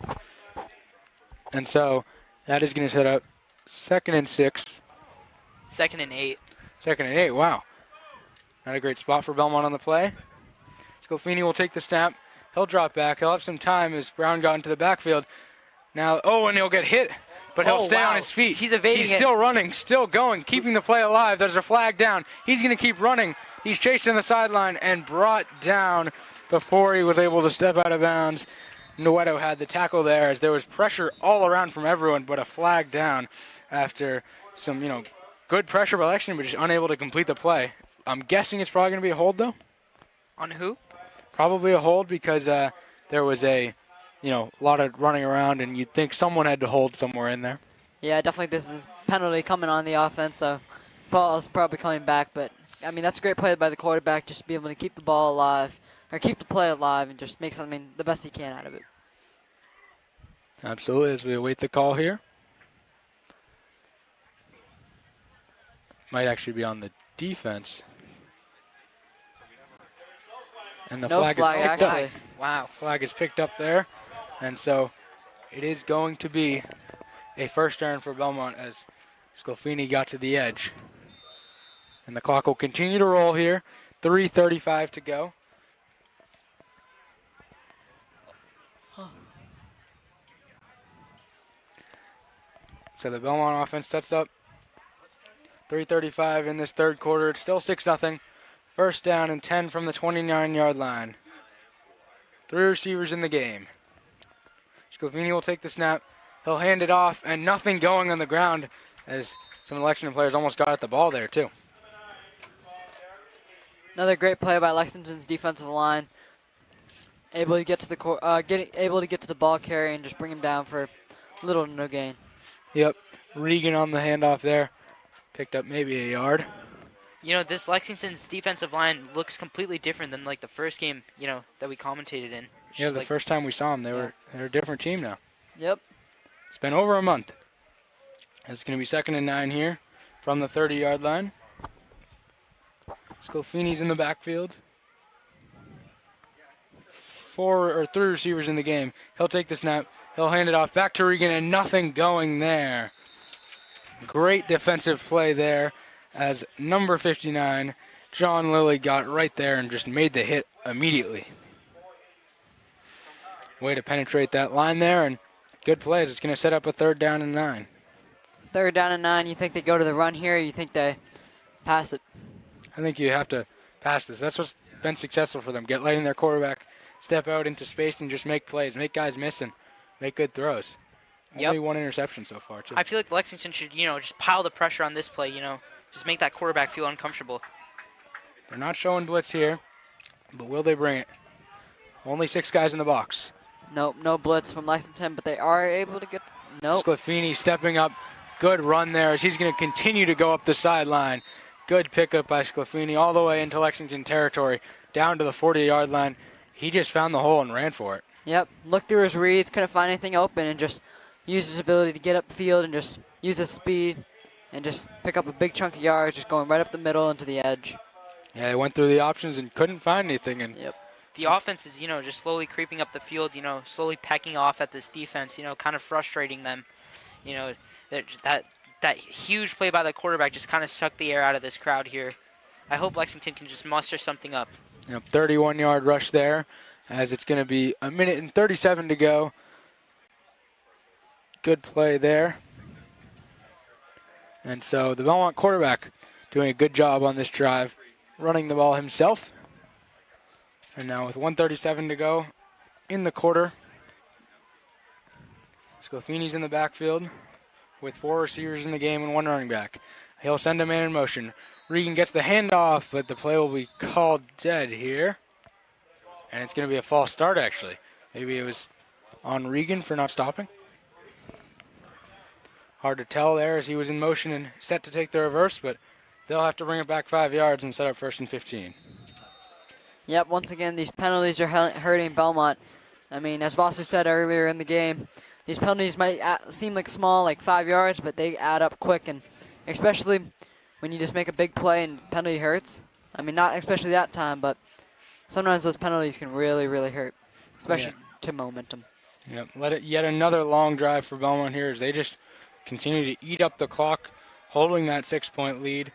And so that is going to set up 2nd and 6. 2nd and 8. 2nd and 8, wow. Not a great spot for Belmont on the play. Sclafini will take the snap. He'll drop back. He'll have some time as Brown got into the backfield. Now, and he'll get hit, but he'll stay on his feet. He's evading He's still running, still going, keeping the play alive. There's a flag down. He's going to keep running. He's chased in the sideline and brought down before he was able to step out of bounds. Nueto had the tackle there as there was pressure all around from everyone, but a flag down after some, good pressure by Lexington, but just unable to complete the play. I'm guessing it's probably going to be a hold, though. On who? Probably a hold because there was a lot of running around, and you'd think someone had to hold somewhere in there. Yeah, definitely this is penalty coming on the offense, so ball's probably coming back. But, that's a great play by the quarterback, just to be able to keep the ball alive, or keep the play alive, and just make the best he can out of it. Absolutely, as we await the call here. Might actually be on the defense. And the flag is picked up. Wow. Flag is picked up there. And so it is going to be a first down for Belmont as Sclafini got to the edge. And the clock will continue to roll here. 3:35 to go. So the Belmont offense sets up 3:35 in this third quarter. It's still 6-0. First down and 10 from the 29-yard line. 3 receivers in the game. Sclafini will take the snap. He'll hand it off, and nothing going on the ground as some of the Lexington players almost got at the ball there, too. Another great play by Lexington's defensive line. Able to get to the ball carrier and just bring him down for little to no gain. Yep. Regan on the handoff there. Picked up maybe a yard. This Lexington's defensive line looks completely different than the first game, that we commentated in. Yeah, the first time we saw them, they're a different team now. Yep. It's been over a month. It's going to be 2nd and 9 here from the 30-yard line. Sclafini's in the backfield. 3 receivers in the game. He'll take the snap. He'll hand it off back to Regan, and nothing going there. Great defensive play there as number 59, John Lilly, got right there and just made the hit immediately. Way to penetrate that line there, and good plays. It's going to set up a 3rd down and 9. 3rd down and 9. You think they go to the run here? Or you think they pass it? I think you have to pass this. That's what's been successful for them. Letting their quarterback step out into space and just make plays, make guys miss, and make good throws. Only 1 interception so far, too. I feel like Lexington should, just pile the pressure on this play, just make that quarterback feel uncomfortable. They're not showing blitz here, but will they bring it? Only 6 guys in the box. Nope, no blitz from Lexington, but they are able to get... Nope. Sclafini stepping up. Good run there as he's going to continue to go up the sideline. Good pickup by Sclafini all the way into Lexington territory, down to the 40-yard line. He just found the hole and ran for it. Yep, looked through his reads, couldn't find anything open, and just used his ability to get up the field and just use his speed and just pick up a big chunk of yards, just going right up the middle into the edge. Yeah, he went through the options and couldn't find anything. And yep. The offense is, just slowly creeping up the field, slowly pecking off at this defense, kind of frustrating them. That huge play by the quarterback just kind of sucked the air out of this crowd here. I hope Lexington can just muster something up. 31-yard rush there, as it's going to be 1 minute and 37 to go. Good play there. And so the Belmont quarterback doing a good job on this drive, running the ball himself. And now with 1:37 to go in the quarter, Sclafini's in the backfield with 4 receivers in the game and 1 running back. He'll send a man in motion. Regan gets the handoff, but the play will be called dead here. And it's going to be a false start, actually. Maybe it was on Regan for not stopping. Hard to tell there as he was in motion and set to take the reverse, but they'll have to bring it back 5 yards and set up 1st and 15. Yep, once again, these penalties are hurting Belmont. I mean, as Vasu said earlier in the game, these penalties might seem like small, like 5 yards, but they add up quick, and especially when you just make a big play and penalty hurts. I mean, not especially that time, but sometimes those penalties can really, really hurt, especially to momentum. Yep, yet another long drive for Belmont here as they just continue to eat up the clock, holding that 6-point lead.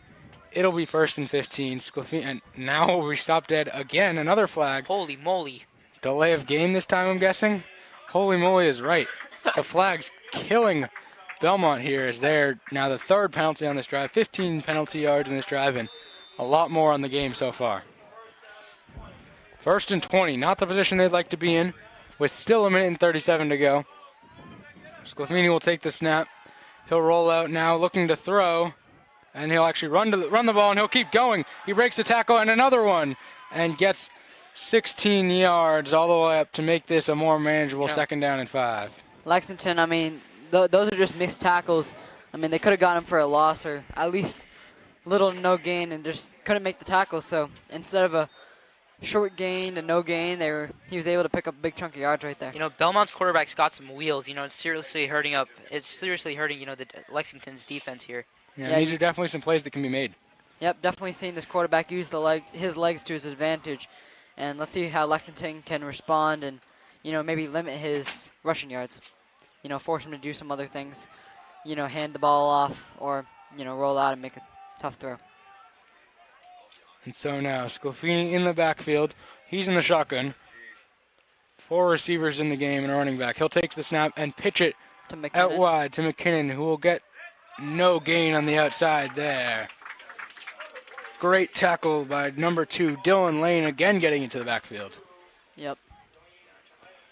It'll be 1st and 15. And now we stop dead again. Another flag. Holy moly. Delay of game this time, I'm guessing. Holy moly is right. The flag's killing Belmont here as they're now the 3rd penalty on this drive. 15 penalty yards in this drive and a lot more on the game so far. 1st and 20. Not the position they'd like to be in with still 1 minute and 37 to go. Sclafini will take the snap. He'll roll out now looking to throw. And he'll actually run the ball, and he'll keep going. He breaks the tackle, and another one, and gets 16 yards all the way up to make this a more manageable 2nd down and 5. Lexington, I mean, those are just mixed tackles. I mean, they could have got him for a loss or at least little to no gain and just couldn't make the tackle. So instead of a short gain and no gain, he was able to pick up a big chunk of yards right there. Belmont's quarterback's got some wheels. It's seriously hurting, the Lexington's defense here. Yeah, these are definitely some plays that can be made. Yep, definitely seeing this quarterback use his legs to his advantage. And let's see how Lexington can respond and, maybe limit his rushing yards. Force him to do some other things. Hand the ball off or, roll out and make a tough throw. And so now Sclafini in the backfield. He's in the shotgun. 4 receivers in the game and a running back. He'll take the snap and pitch it out wide to McKinnon, who will get no gain on the outside there. Great tackle by number 2, Dylan Lane, again getting into the backfield. Yep.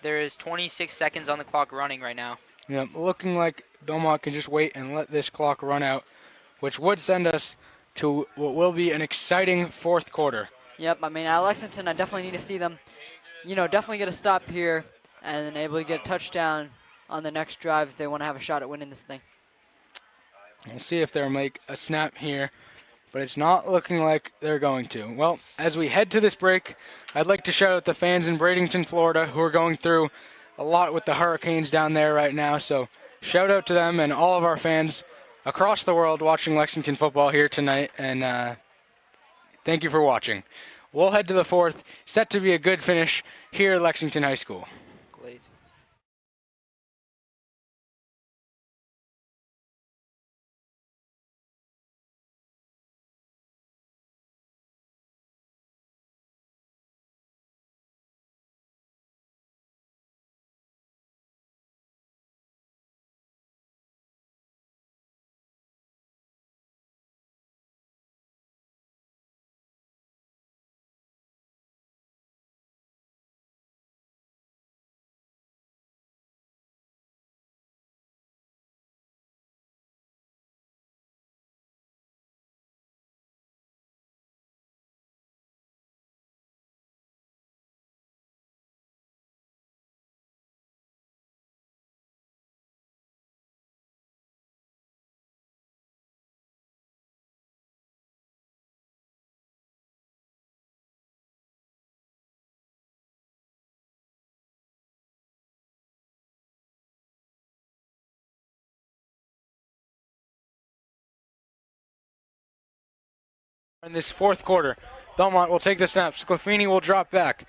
There is 26 seconds on the clock running right now. Yep, looking like Belmont can just wait and let this clock run out, which would send us to what will be an exciting 4th quarter. Yep, I mean, at Lexington, I definitely need to see them, definitely get a stop here and then able to get a touchdown on the next drive if they want to have a shot at winning this thing. We'll see if they'll make a snap here, but it's not looking like they're going to. Well, as we head to this break, I'd like to shout out the fans in Bradenton, Florida, who are going through a lot with the hurricanes down there right now. So shout out to them and all of our fans across the world watching Lexington football here tonight, and thank you for watching. We'll head to the fourth, set to be a good finish here at Lexington High School. Glaze. In this fourth quarter, Belmont will take the snap. Sclafini will drop back.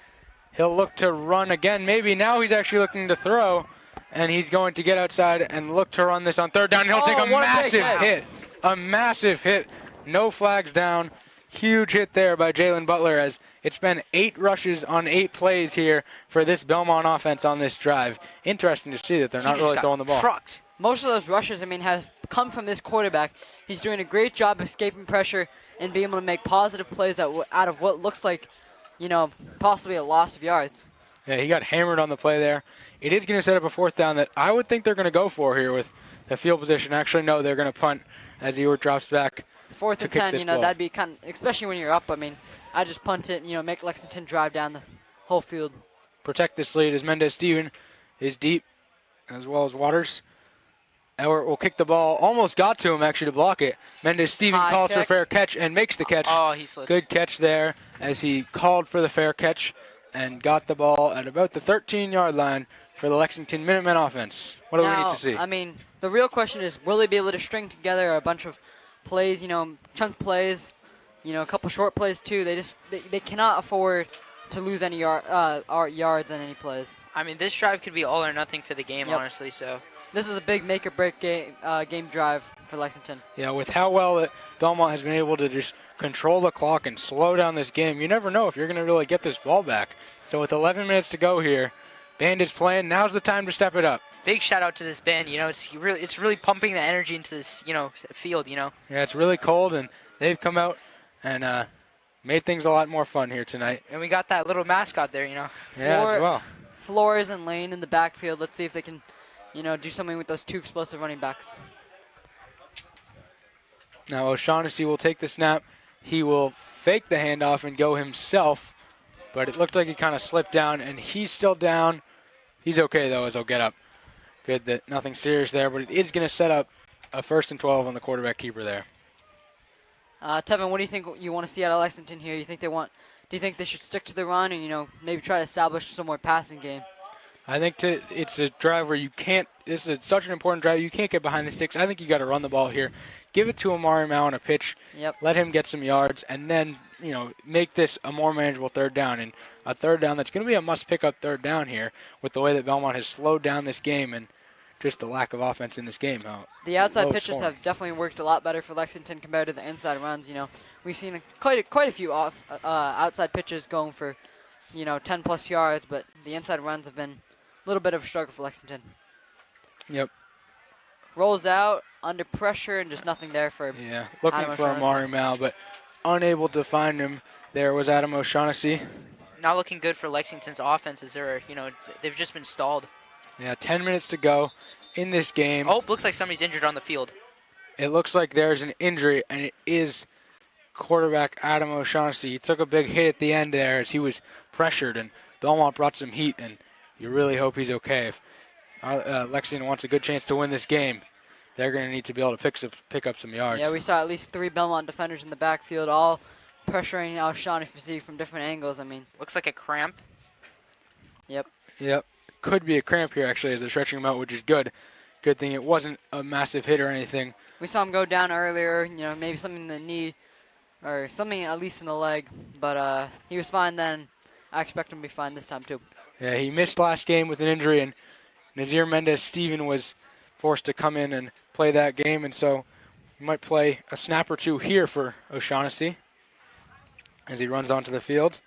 He'll look to run again. Maybe now he's actually looking to throw, and he's going to get outside and look to run this on third down. He'll take a massive hit. A massive hit. No flags down. Huge hit there by Jalen Butler, as it's been 8 rushes on 8 plays here for this Belmont offense on this drive. Interesting to see that they're not really throwing the ball. Trucked. Most of those rushes, have come from this quarterback. He's doing a great job escaping pressure and being able to make positive plays out of what looks like, possibly a loss of yards. Yeah, he got hammered on the play there. It is going to set up a fourth down that I would think they're going to go for here with the field position. Actually, no, they're going to punt as Ewart drops back. 4th and 10, that'd be kind of, especially when you're up. I just punt it, make Lexington drive down the whole field. Protect this lead as Mendez-Steven is deep, as well as Waters. Ewart will kick the ball. Almost got to him, actually, to block it. Mendez-Steven calls for a fair catch and makes the catch. Oh, he slipped. Good catch there as he called for the fair catch and got the ball at about the 13-yard line for the Lexington Minutemen offense. What do we need to see? The real question is, will they be able to string together a bunch of plays, chunk plays, a couple short plays too? They cannot afford to lose any yards on any plays. This drive could be all or nothing for the game, Yep. honestly, so. This is a big make-or-break game drive for Lexington. Yeah, with how well that Belmont has been able to just control the clock and slow down this game, you never know if you're going to really get this ball back. So with 11 minutes to go here, band is playing. Now's the time to step it up. Big shout out to this band. It's really pumping the energy into this, field. Yeah, it's really cold, and they've come out and made things a lot more fun here tonight. And we got that little mascot there, Yeah, as well. Flores and Lane in the backfield. Let's see if they can, do something with those 2 explosive running backs. Now O'Shaughnessy will take the snap. He will fake the handoff and go himself, but it looked like he kind of slipped down, and he's still down. He's okay, though, as he'll get up. Good that nothing serious there, but it is going to set up a 1st and 12 on the quarterback keeper there. Tevin, what do you think you want to see out of Lexington here? Do you think they should stick to the run and, maybe try to establish some more passing game? I think it's a drive where you can't – this is such an important drive. You can't get behind the sticks. I think you got to run the ball here. Give it to Amari Mao on a pitch. Yep. Let him get some yards, and then, make this a more manageable third down. And a third down that's going to be a must-pick-up third down here with the way that Belmont has slowed down this game and just the lack of offense in this game. The outside pitches have definitely worked a lot better for Lexington compared to the inside runs. We've seen quite a few outside pitches going for, 10-plus yards, but the inside runs have been a little bit of a struggle for Lexington. Yep. Rolls out under pressure and just nothing there for looking Adam for Amari Mal, but unable to find him. There was Adam O'Shaughnessy. Not looking good for Lexington's offense as they've just been stalled. Yeah, 10 minutes to go in this game. Oh, looks like somebody's injured on the field. It looks like there's an injury, and it is quarterback Adam O'Shaughnessy. He took a big hit at the end there as he was pressured, and Belmont brought some heat, and you really hope he's okay. If Lexington wants a good chance to win this game, they're going to need to be able to pick up some yards. Yeah, we saw at least 3 Belmont defenders in the backfield, all pressuring O'Shaughnessy from different angles. Looks like a cramp. Yep. Could be a cramp here, actually, as they're stretching him out, which is good. good thing it wasn't a massive hit or anything. We saw him go down earlier, maybe something in the knee or something at least in the leg, but he was fine then. I expect him to be fine this time too. Yeah, he missed last game with an injury, and Nazir Mendez-Steven was forced to come in and play that game, and so he might play a snap or two here for O'Shaughnessy as he runs onto the field.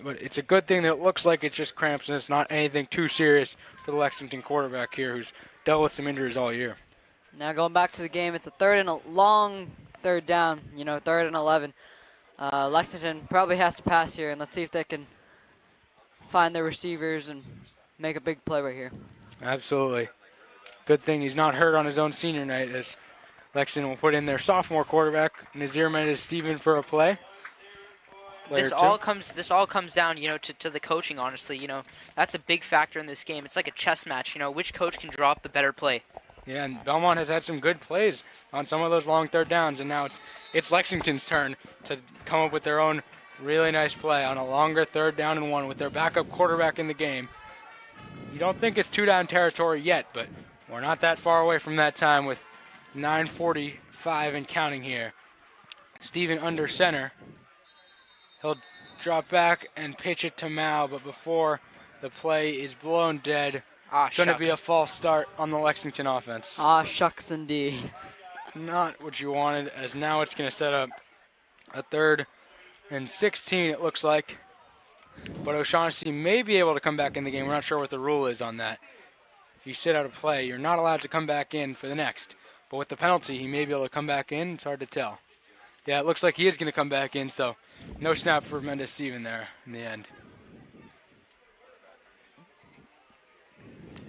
But it's a good thing that it looks like it's just cramps and it's not anything too serious for the Lexington quarterback here who's dealt with some injuries all year. Now going back to the game, it's a long third down, 3rd and 11. Lexington probably has to pass here, and let's see if they can find their receivers and make a big play right here. Absolutely. Good thing he's not hurt on his own senior night, as Lexington will put in their sophomore quarterback, Nazir Mendez-Steven, for a play. This all comes down, to the coaching, honestly. That's a big factor in this game. It's like a chess match, which coach can draw up the better play. Yeah, and Belmont has had some good plays on some of those long third downs, and now it's Lexington's turn to come up with their own really nice play on a longer 3rd down and 1 with their backup quarterback in the game. You don't think it's 2-down territory yet, but we're not that far away from that time with 9:45 and counting here. Steven under center. He'll drop back and pitch it to Mao, but before the play is blown dead, going to be a false start on the Lexington offense. Shucks indeed. Not what you wanted, as now it's going to set up a 3rd and 16, it looks like. But O'Shaughnessy may be able to come back in the game. We're not sure what the rule is on that. If you sit out a play, you're not allowed to come back in for the next. But with the penalty, he may be able to come back in. It's hard to tell. Yeah, it looks like he is going to come back in, so no snap for Mendez-Steven there in the end.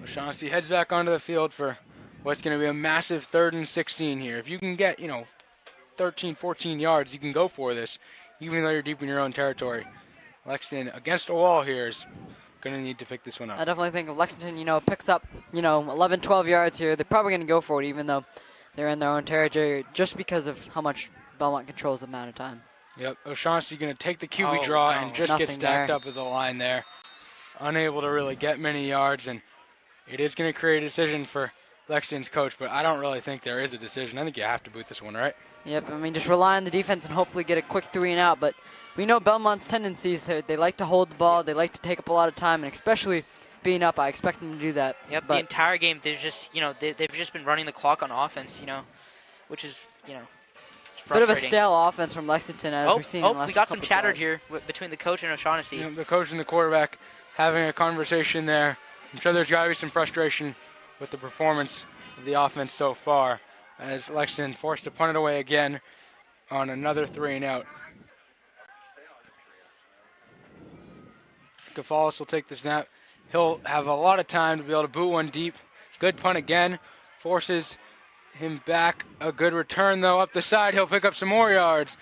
O'Shaughnessy heads back onto the field for what's going to be a massive 3rd and 16 here. If you can get, 13, 14 yards, you can go for this, even though you're deep in your own territory. Lexington against a wall here is going to need to pick this one up. I definitely think if Lexington, picks up, 11, 12 yards here, they're probably going to go for it, even though they're in their own territory, just because of how much Belmont controls the amount of time. Yep, O'Shaughnessy going to take the QB draw and just get stacked up with the line there. Unable to really get many yards, and it is going to create a decision for Lexington's coach, but I don't really think there is a decision. I think you have to boot this one, right? Yep, just rely on the defense and hopefully get a quick 3 and out, but we know Belmont's tendencies. They like to hold the ball, they like to take up a lot of time, and especially being up, I expect them to do that. Yep, the entire game, they've just, they've just been running the clock on offense, which is, bit of a stale offense from Lexington, as we've seen in the last we got some couple chatter drives. here between the coach and O'Shaughnessy. The coach and the quarterback having a conversation there. I'm sure there's got to be some frustration with the performance of the offense so far, as Lexington forced to punt it away again on another 3 and out. Gafalis will take the snap. He'll have a lot of time to be able to boot one deep. Good punt again. Forces him back. A good return, though, up the side. He'll pick up some more yards.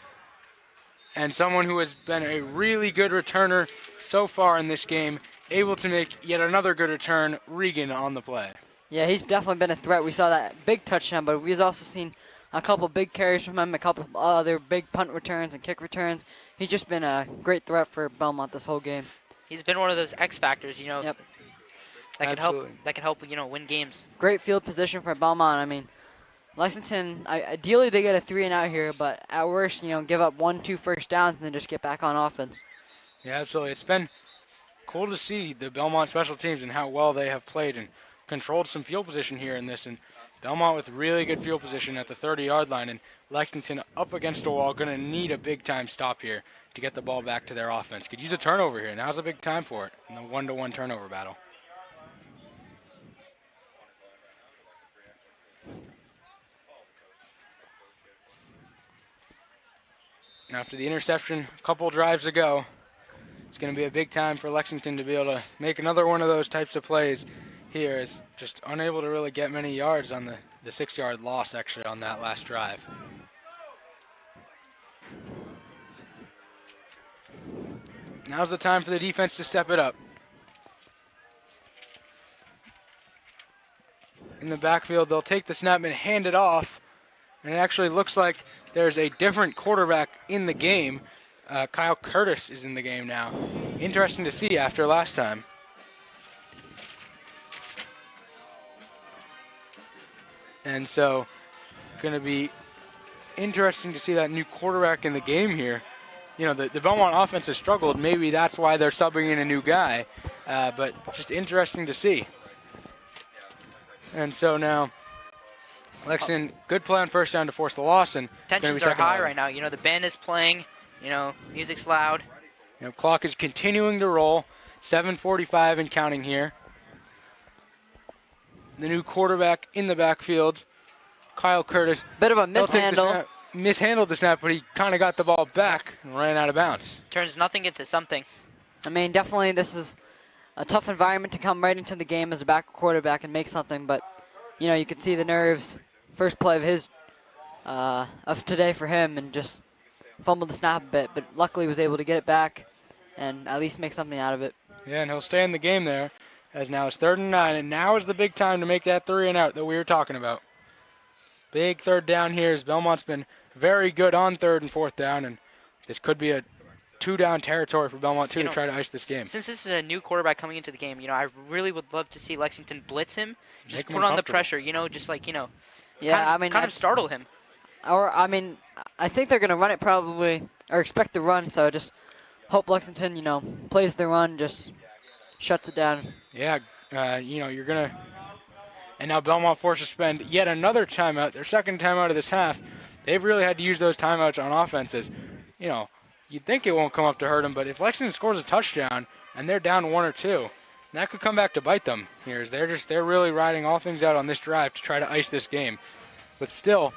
And someone who has been a really good returner so far in this game, able to make yet another good return, Regan on the play. Yeah, he's definitely been a threat. We saw that big touchdown, but we've also seen a couple big carries from him, a couple other big punt returns and kick returns. He's just been a great threat for Belmont this whole game. He's been one of those X factors, Yep. that could help, win games. Great field position for Belmont. Lexington, ideally they get a 3 and out here, but at worst, give up 1-2 first downs and then just get back on offense. Yeah, absolutely. It's been cool to see the Belmont special teams and how well they have played and controlled some field position here in this. And Belmont with really good field position at the 30-yard line, and Lexington up against a wall, going to need a big-time stop here to get the ball back to their offense. Could use a turnover here. Now's a big time for it in the 1-to-1 turnover battle. After the interception a couple drives ago, it's going to be a big time for Lexington to be able to make another one of those types of plays here. Is just unable to really get many yards on the 6-yard loss, actually, on that last drive. Now's the time for the defense to step it up. In the backfield, they'll take the snap and hand it off. And it actually looks like there's a different quarterback in the game. Kyle Curtis is in the game now. Interesting to see after last time. And so going to be interesting to see that new quarterback in the game here. You know, the Belmont offense has struggled. Maybe that's why they're subbing in a new guy. But just interesting to see. And so now, Lexington, good play on first down to force the loss. And Tensions are high right now. You know, the band is playing. You know, music's loud. You know, clock is continuing to roll. 7:45 and counting here. The new quarterback in the backfield, Kyle Curtis. Bit of a mishandle. Mishandled the snap, but he kind of got the ball back and ran out of bounds. Turns nothing into something. I mean, definitely this is a tough environment to come right into the game as a back quarterback and make something, but, you know, you can see the nerves. First play of his, of today for him, and just fumbled the snap a bit, but luckily was able to get it back and at least make something out of it. Yeah, and he'll stay in the game there, as now it's 3rd and 9, and now is the big time to make that 3 and out that we were talking about. Big 3rd down here, as Belmont's been very good on 3rd and 4th down, and this could be a 2-down territory for Belmont, too, to try to ice this game. Since this is a new quarterback coming into the game, you know, I really would love to see Lexington blitz him, just put on the pressure, you know, just like, you know, yeah, kind of startle him. Or, I mean, I think they're going to run it probably, or expect the run, so just hope Lexington, you know, plays the run, just shuts it down. Yeah, you know, you're going to... And now Belmont forced to spend yet another timeout, their second timeout of this half. They've really had to use those timeouts on offenses. You know, you'd think it won't come up to hurt them, but if Lexington scores a touchdown and they're down 1 or 2, that could come back to bite them here. As they're really riding all things out on this drive to try to ice this game. But still,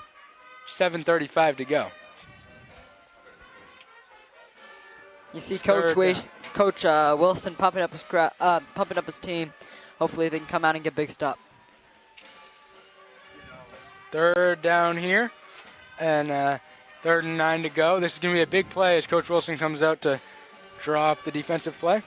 7:35 to go. You see Coach Wilson pumping up his team. Hopefully they can come out and get a big stop. 3rd down here, and 3rd and 9 to go. This is going to be a big play as Coach Wilson comes out to draw up the defensive play.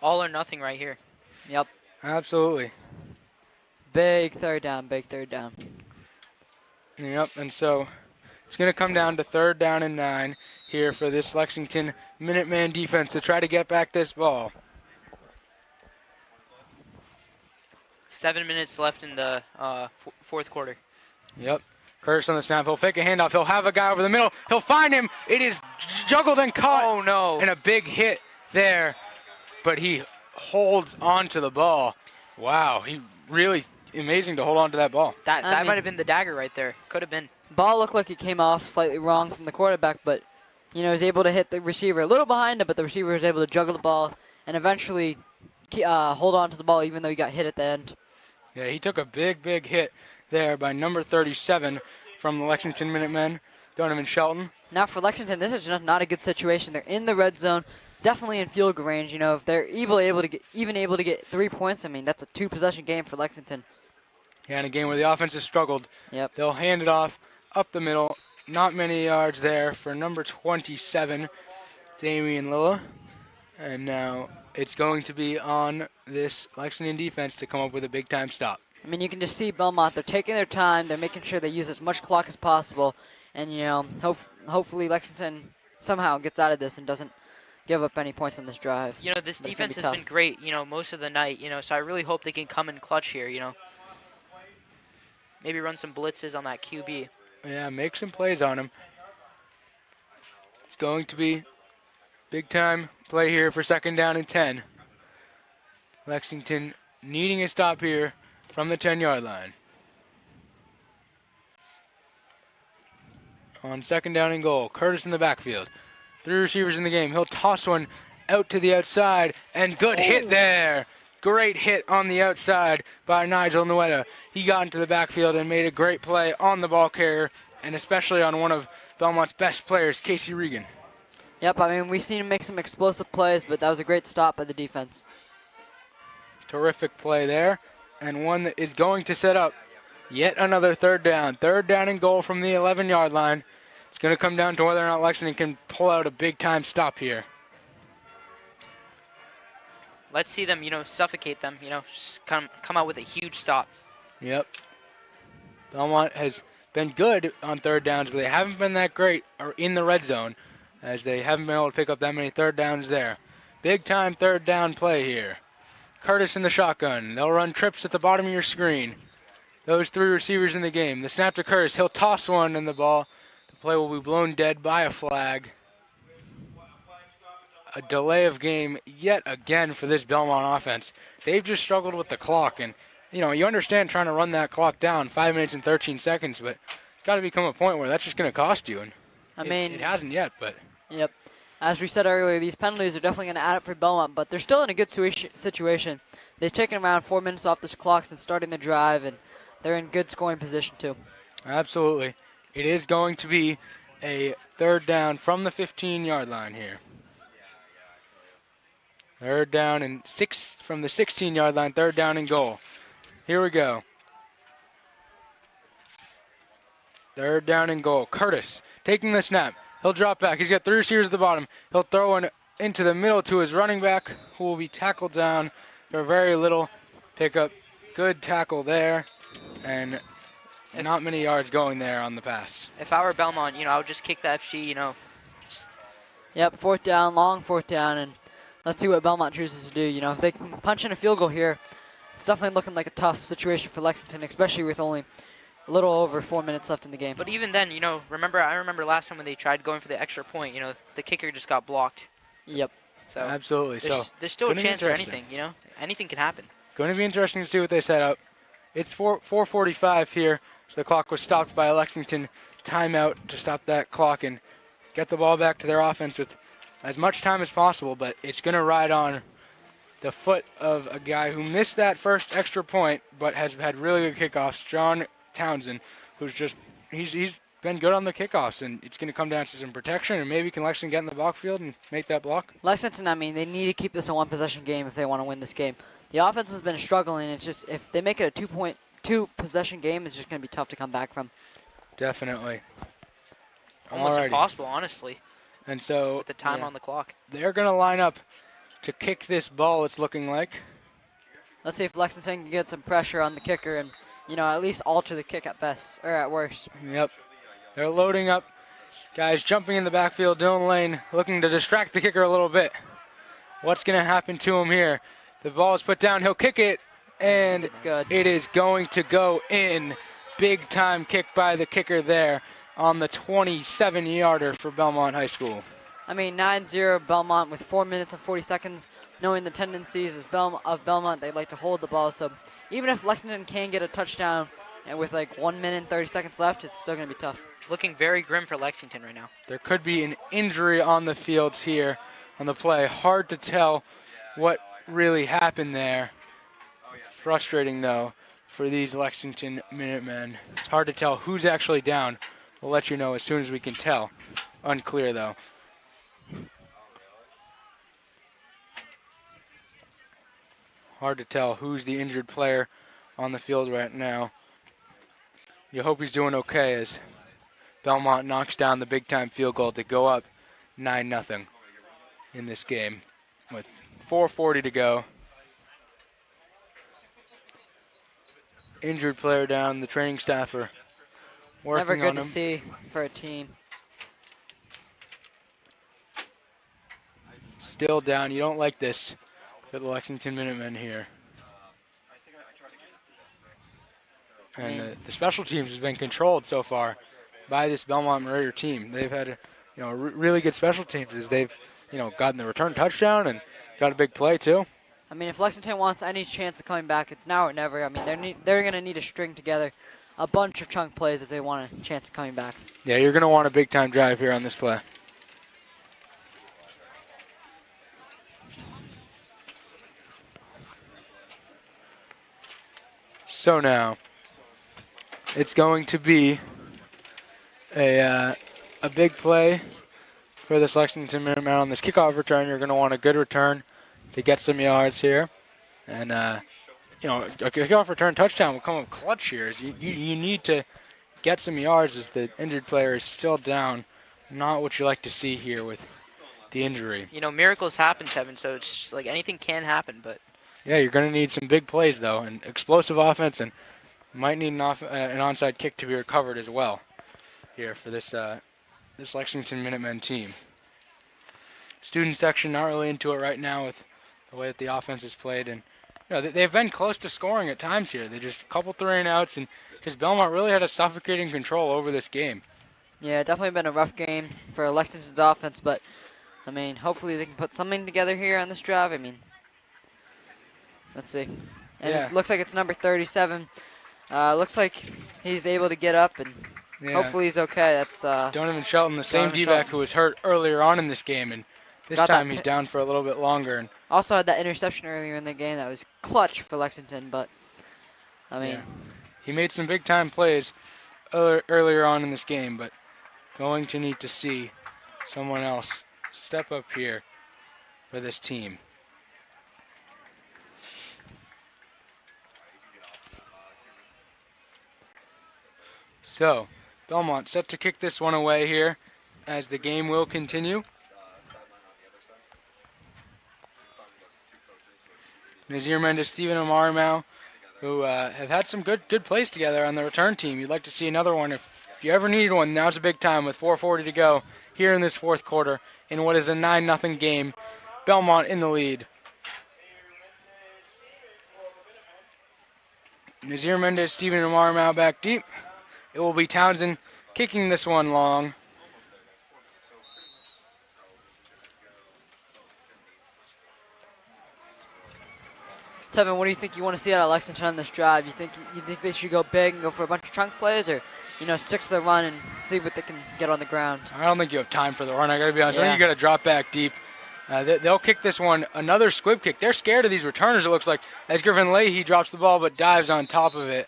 All or nothing right here. Yep. Absolutely. Big 3rd down, big 3rd down. Yep, and so it's going to come down to 3rd down and 9 here for this Lexington Minuteman defense to try to get back this ball. 7 minutes left in the 4th quarter. Yep. Curtis on the snap. He'll fake a handoff. He'll have a guy over the middle. He'll find him. It is juggled and caught. Oh, no. And a big hit there. But he holds on to the ball. Wow. He really amazing to hold on to that ball. That might have been the dagger right there. Could have been. Ball looked like it came off slightly wrong from the quarterback, but, you know, he was able to hit the receiver a little behind him, but the receiver was able to juggle the ball and eventually hold on to the ball even though he got hit at the end. Yeah, he took a big, big hit there by number 37 from the Lexington Minutemen, Donovan Shelton. Now for Lexington, this is just not a good situation. They're in the red zone, definitely in field goal range. You know, if they're able to get 3 points, I mean, that's a 2-possession game for Lexington. Yeah, in a game where the offense has struggled. Yep. They'll hand it off up the middle. Not many yards there for number 27, Damian Lilla. And now it's going to be on this Lexington defense to come up with a big-time stop. I mean, you can just see Belmont. They're taking their time. They're making sure they use as much clock as possible. And, you know, hopefully Lexington somehow gets out of this and doesn't give up any points on this drive. You know, this defense has been great, you know, most of the night, you know, so I really hope they can come in clutch here, you know. Maybe run some blitzes on that QB. Yeah, make some plays on him. It's going to be big-time play here for 2nd down and 10. Lexington needing a stop here from the 10-yard line. On 2nd down and goal, Curtis in the backfield. 3 receivers in the game. He'll toss one out to the outside, and good hit there. Great hit on the outside by Nigel Nuetta. He got into the backfield and made a great play on the ball carrier, and especially on one of Belmont's best players, Casey Regan. Yep, I mean, we've seen him make some explosive plays, but that was a great stop by the defense. Terrific play there, and one that is going to set up yet another 3rd down. 3rd down and goal from the 11-yard line. It's going to come down to whether or not Lexington can pull out a big-time stop here. Let's see them, you know, suffocate them, you know, just come out with a huge stop. Yep. Belmont has been good on 3rd downs, but they haven't been that great or in the red zone. as they haven't been able to pick up that many third downs there. Big time third down play here. Curtis in the shotgun. They'll run trips at the bottom of your screen. Those 3 receivers in the game. The snap to Curtis. He'll toss one and the play will be blown dead by a flag. A delay of game yet again for this Belmont offense. They've just struggled with the clock, and you understand trying to run that clock down 5 minutes and 13 seconds, but it's got to become a point where that's just going to cost you. And it hasn't yet, but Yep. As we said earlier, these penalties are definitely going to add up for Belmont, but they're still in a good situation. They've taken around 4 minutes off this clock since starting the drive, and they're in good scoring position too. Absolutely. It is going to be a third down from the 15-yard line here. Third down and 6 from the 16-yard line, third down and goal. Here we go. Third down and goal. Curtis taking the snap. He'll drop back. He's got 3 receivers at the bottom. He'll throw one into the middle to his running back, who will be tackled down for very little pickup. Good tackle there, and not many yards going there on the pass. If I were Belmont, I would just kick the FG, Yep, fourth down, long fourth down, and let's see what Belmont chooses to do. If they can punch in a field goal here, it's definitely looking like a tough situation for Lexington, especially with only a little over 4 minutes left in the game. But even then, I remember last time when they tried going for the extra point, the kicker just got blocked. Yep. So absolutely. There's still a chance for anything, Anything can happen. Going to be interesting to see what they set up. It's 4:45 here, so the clock was stopped by a Lexington timeout to stop that clock and get the ball back to their offense with as much time as possible, but it's going to ride on the foot of a guy who missed that first extra point but has had really good kickoffs, John Townsend, who's he's been good on the kickoffs, and it's going to come down to some protection, and maybe can Lexington get in the backfield and make that block? Lexington, they need to keep this a one-possession game if they want to win this game. The offense has been struggling. It's just if they make it a two-possession game, it's just going to be tough to come back from. Definitely. Almost impossible, honestly. And so with the time on the clock, they're going to line up to kick this ball, it's looking like. Let's see if Lexington can get some pressure on the kicker and, at least alter the kick at best, or at worst. Yep. They're loading up. Guys jumping in the backfield. Dylan Lane looking to distract the kicker a little bit. What's going to happen to him here? The ball is put down. He'll kick it, and it's good. It is going to go in. Big time kick by the kicker there on the 27-yarder for Belmont High School. 9-0 Belmont with 4 minutes and 40 seconds. Knowing the tendencies of Belmont, they like to hold the ball. So even if Lexington can get a touchdown and with 1 minute and 30 seconds left, it's still going to be tough. Looking very grim for Lexington right now. There could be an injury on the fields here on the play. Hard to tell what really happened there. Frustrating, though, for these Lexington Minutemen. It's hard to tell who's actually down. We'll let you know as soon as we can tell. Unclear, though. Hard to tell who's the injured player on the field right now. You hope he's doing okay as Belmont knocks down the big-time field goal to go up 9-0 in this game with 4:40 to go. Injured player down. The training staff are working Never on good him. to see for a team. Still down. You don't like this for the Lexington Minutemen here. And the special teams has been controlled so far by this Belmont Marauder team. They've had really good special teams as they've gotten the return touchdown and got a big play too. If Lexington wants any chance of coming back, it's now or never. They're going to need to string together a bunch of chunk plays if they want a chance of coming back. Yeah, you're going to want a big time drive here on this play. So now it's going to be a big play for this Lexington Minutemen on this kickoff return. You're going to want a good return to get some yards here. And, a kickoff return touchdown will come up clutch here. You need to get some yards as the injured player is still down. Not what you like to see here with the injury. Miracles happen, Kevin, so it's just anything can happen, but... Yeah, you're going to need some big plays, though, and explosive offense, and might need an onside kick to be recovered as well here for this Lexington Minutemen team. student section not really into it right now with the way that the offense is played. And they've been close to scoring at times here. They just a couple 3-and-outs, and because Belmont really had a suffocating control over this game. Yeah, definitely been a rough game for Lexington's offense, but, I mean, hopefully they can put something together here on this drive. I mean, let's see. And it looks like it's number 37. Looks like he's able to get up, and hopefully he's okay. That's Donovan Shelton, the same D-back who was hurt earlier on in this game, and this time he's down for a little bit longer. And also had that interception earlier in the game that was clutch for Lexington, but, I mean. He made some big-time plays earlier on in this game, but going to need to see someone else step up here for this team. So, Belmont set to kick this one away here as the game will continue. Nazir Mendes, Stephen Amarimau, who have had some good plays together on the return team. You'd like to see another one. If you ever needed one, now's a big time with 4:40 to go here in this fourth quarter in what is a 9-0 game. Belmont in the lead. Nazir Mendes, Stephen Amarimau back deep. It will be Townsend kicking this one long. Tevin, what do you think you want to see out of Lexington on this drive? You think they should go big and go for a bunch of chunk plays, or stick to the run and see what they can get on the ground? I don't think you have time for the run. I got to be honest. I think you got to drop back deep. They'll kick this one, another squib kick. They're scared of these returners, it looks like, as Griffin Leahy drops the ball but dives on top of it.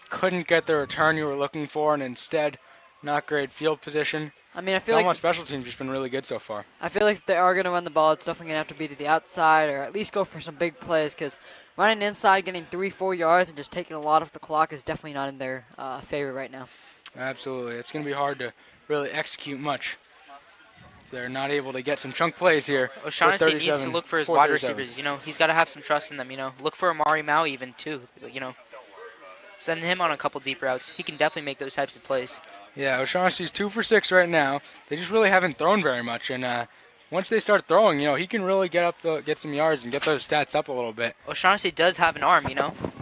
Couldn't get the return you were looking for, and instead, not great field position. I mean, I feel Belmont like special teams just been really good so far. I feel like if they are going to run the ball, it's definitely going to have to be to the outside, or at least go for some big plays, because running inside, getting 3-4 yards, and just taking a lot off the clock is definitely not in their favor right now. Absolutely. It's going to be hard to really execute much if they're not able to get some chunk plays here. O'Shaughnessy needs to look for his wide receivers. He's got to have some trust in them. Look for Amari Mao even, too. Send him on a couple deep routes. He can definitely make those types of plays. Yeah, O'Shaughnessy's 2 for 6 right now. They just really haven't thrown very much, and once they start throwing, he can really get some yards and get those stats up a little bit. O'Shaughnessy does have an arm,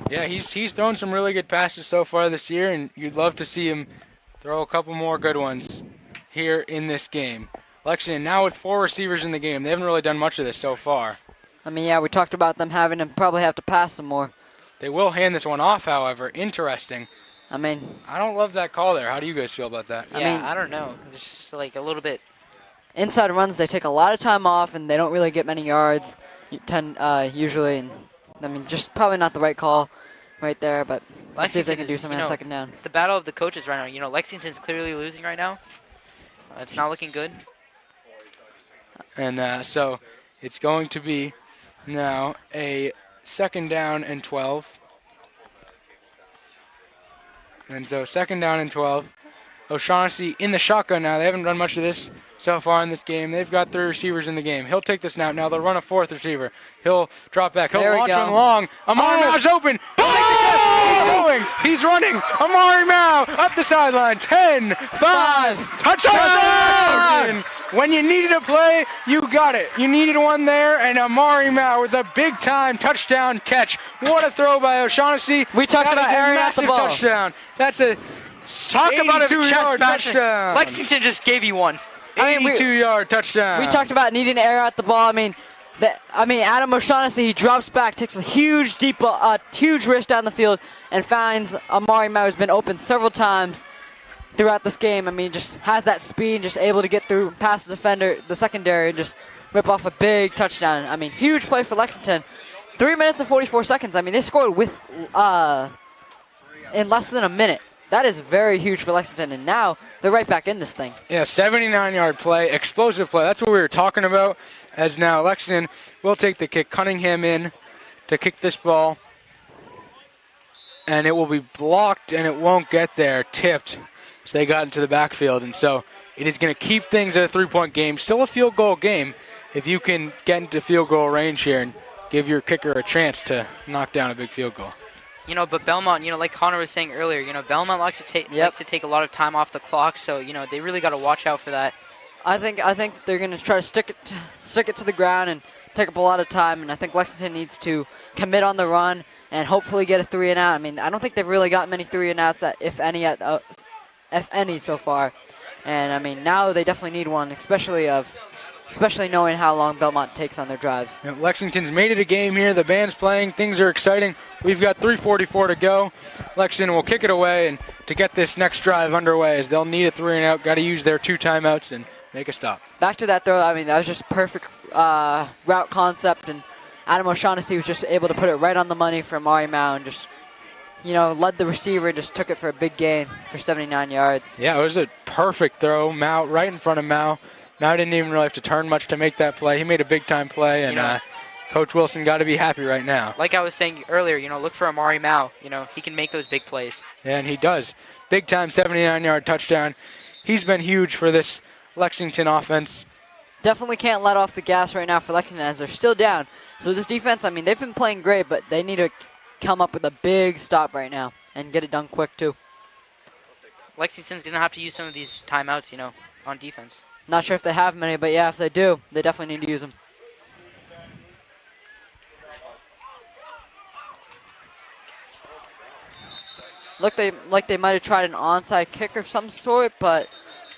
Yeah, he's thrown some really good passes so far this year, and you'd love to see him throw a couple more good ones here in this game. Lexington now with 4 receivers in the game. They haven't really done much of this so far. I mean, yeah, we talked about them having to probably have to pass some more. They will hand this one off, however. Interesting. I mean, I don't love that call there. How do you guys feel about that? I don't know. Just like a little bit. Inside runs, they take a lot of time off, and they don't really get many yards usually. And I mean, just probably not the right call right there, but let's see if they can do something on second down. The battle of the coaches right now. Lexington's clearly losing right now. It's not looking good. And so it's going to be now a 2nd down and 12. And so 2nd down and 12. O'Shaughnessy in the shotgun now. They haven't done much of this so far in this game. They've got 3 receivers in the game. He'll take the snap now. They'll run a 4th receiver. He'll drop back. He'll launch one long. Amari Mau's open. He's running. Amari Mau up the sideline. 10, 5, touchdown! When you needed a play, you got it. You needed one there, and Amari Mau with a big-time touchdown catch. What a throw by O'Shaughnessy. We talked about airing out the ball. Touchdown. That's a talk about a chest touchdown. Lexington just gave you one. 82-yard touchdown. We talked about needing to air out the ball. I mean, Adam O'Shaughnessy, he drops back, takes a huge risk down the field, and finds Amari Mau, who's been open several times throughout this game. I mean, just has that speed, just able to get through past the defender, the secondary, and just rip off a big touchdown. I mean, huge play for Lexington. 3 minutes and 44 seconds. I mean, they scored in less than a minute. That is very huge for Lexington, and now they're right back in this thing. Yeah, 79-yard play, explosive play. That's what we were talking about, as now Lexington will take the kick. Cunningham in to kick this ball, and it will be blocked, and it won't get there, tipped. So they got into the backfield, and so it is going to keep things at a 3-point game. Still a field goal game if you can get into field goal range here and give your kicker a chance to knock down a big field goal. But Belmont, like Connor was saying earlier, Belmont likes to take a lot of time off the clock, so, they really got to watch out for that. I think they're going to try to stick it to the ground and take up a lot of time, and I think Lexington needs to commit on the run and hopefully get a 3-and-out. I mean, I don't think they've really got many 3-and-outs, if any so far. And I mean, now they definitely need one, especially knowing how long Belmont takes on their drives. Yeah, Lexington's made it a game here. The band's playing. Things are exciting. We've got 3:44 to go. Lexington will kick it away and to get this next drive underway, as they'll need a 3-and-out. Got to use their 2 timeouts and make a stop. Back to that throw. I mean, that was just perfect route concept, and Adam O'Shaughnessy was just able to put it right on the money for Amari Mao and just, led the receiver and just took it for a big gain for 79 yards. Yeah, it was a perfect throw. Mao right in front of Mao. Mao didn't even really have to turn much to make that play. He made a big-time play, and Coach Wilson got to be happy right now. Like I was saying earlier, look for Amari Mao. He can make those big plays. Yeah, and he does. Big-time 79-yard touchdown. He's been huge for this Lexington offense. Definitely can't let off the gas right now for Lexington as they're still down. So this defense, I mean, they've been playing great, but they need to come up with a big stop right now and get it done quick too. Lexington's going to have to use some of these timeouts, on defense. Not sure if they have many, but yeah, if they do, they definitely need to use them. Look, they might have tried an onside kick of some sort, but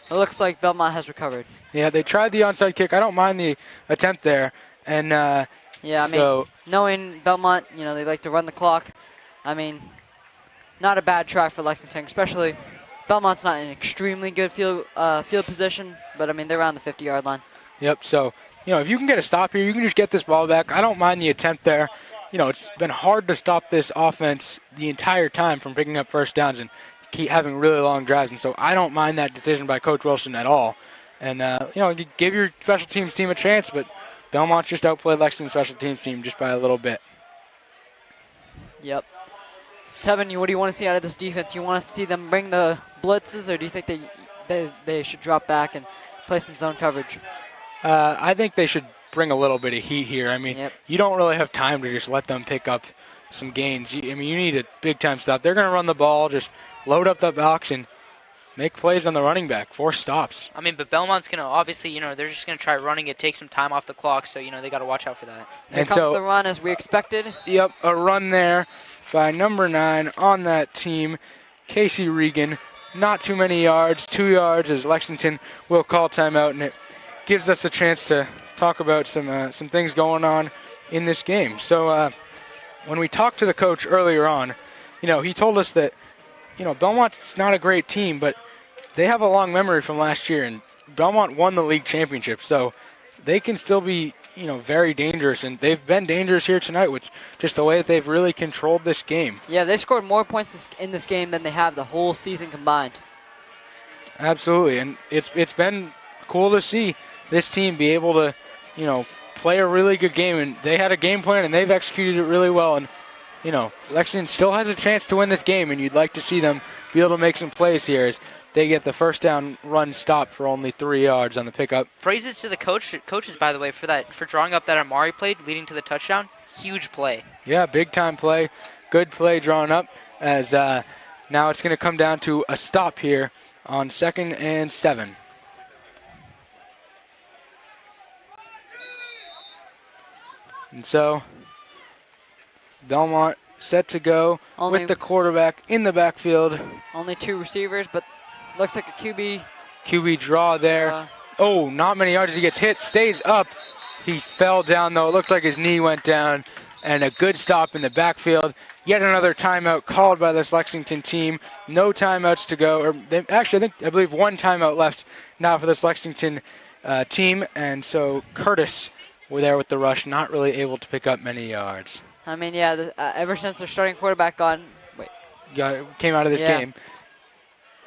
it looks like Belmont has recovered. Yeah, they tried the onside kick. I don't mind the attempt there. And knowing Belmont, they like to run the clock. I mean, not a bad try for Lexington, especially Belmont's not in extremely good field position, but I mean they're around the 50-yard line. Yep. So if you can get a stop here, you can just get this ball back. I don't mind the attempt there. It's been hard to stop this offense the entire time from picking up first downs and keep having really long drives, and so I don't mind that decision by Coach Wilson at all. And give your special teams team a chance, but Belmont just outplayed Lexington's special teams team just by a little bit. Yep. Tevin, what do you want to see out of this defense? You want to see them bring the blitzes, or do you think they should drop back and play some zone coverage? I think they should bring a little bit of heat here. I mean, You don't really have time to just let them pick up some gains. You need a big-time stop. They're going to run the ball, just load up the box and make plays on the running back, 4 stops. I mean, but Belmont's going to obviously, they're just going to try running it, take some time off the clock, so, they got to watch out for that. Here comes the run as we expected. Yep, a run there by number 9 on that team, Casey Regan. Not too many yards, 2 yards, as Lexington will call timeout, and it gives us a chance to talk about some things going on in this game. So when we talked to the coach earlier on, he told us that, Belmont's not a great team, but they have a long memory from last year, and Belmont won the league championship, so they can still be, very dangerous, and they've been dangerous here tonight with just the way that they've really controlled this game. Yeah, they scored more points in this game than they have the whole season combined. Absolutely, and it's been cool to see this team be able to, play a really good game, and they had a game plan, and they've executed it really well, and Lexington still has a chance to win this game, and you'd like to see them be able to make some plays here as they get the first down run stop for only 3 yards on the pickup. Praises to the coaches, by the way, for drawing up that Amari play leading to the touchdown. Huge play. Yeah, big-time play. Good play drawn up as now it's going to come down to a stop here on 2nd and 7. And so Belmont set to go with the quarterback in the backfield. Only 2 receivers, but looks like a QB draw there. Not many yards. He gets hit, stays up. He fell down, though. It looked like his knee went down. And a good stop in the backfield. Yet another timeout called by this Lexington team. No timeouts to go. I believe 1 timeout left now for this Lexington team. And so Curtis were there with the rush, not really able to pick up many yards. I mean, yeah, ever since their starting quarterback came out of this game.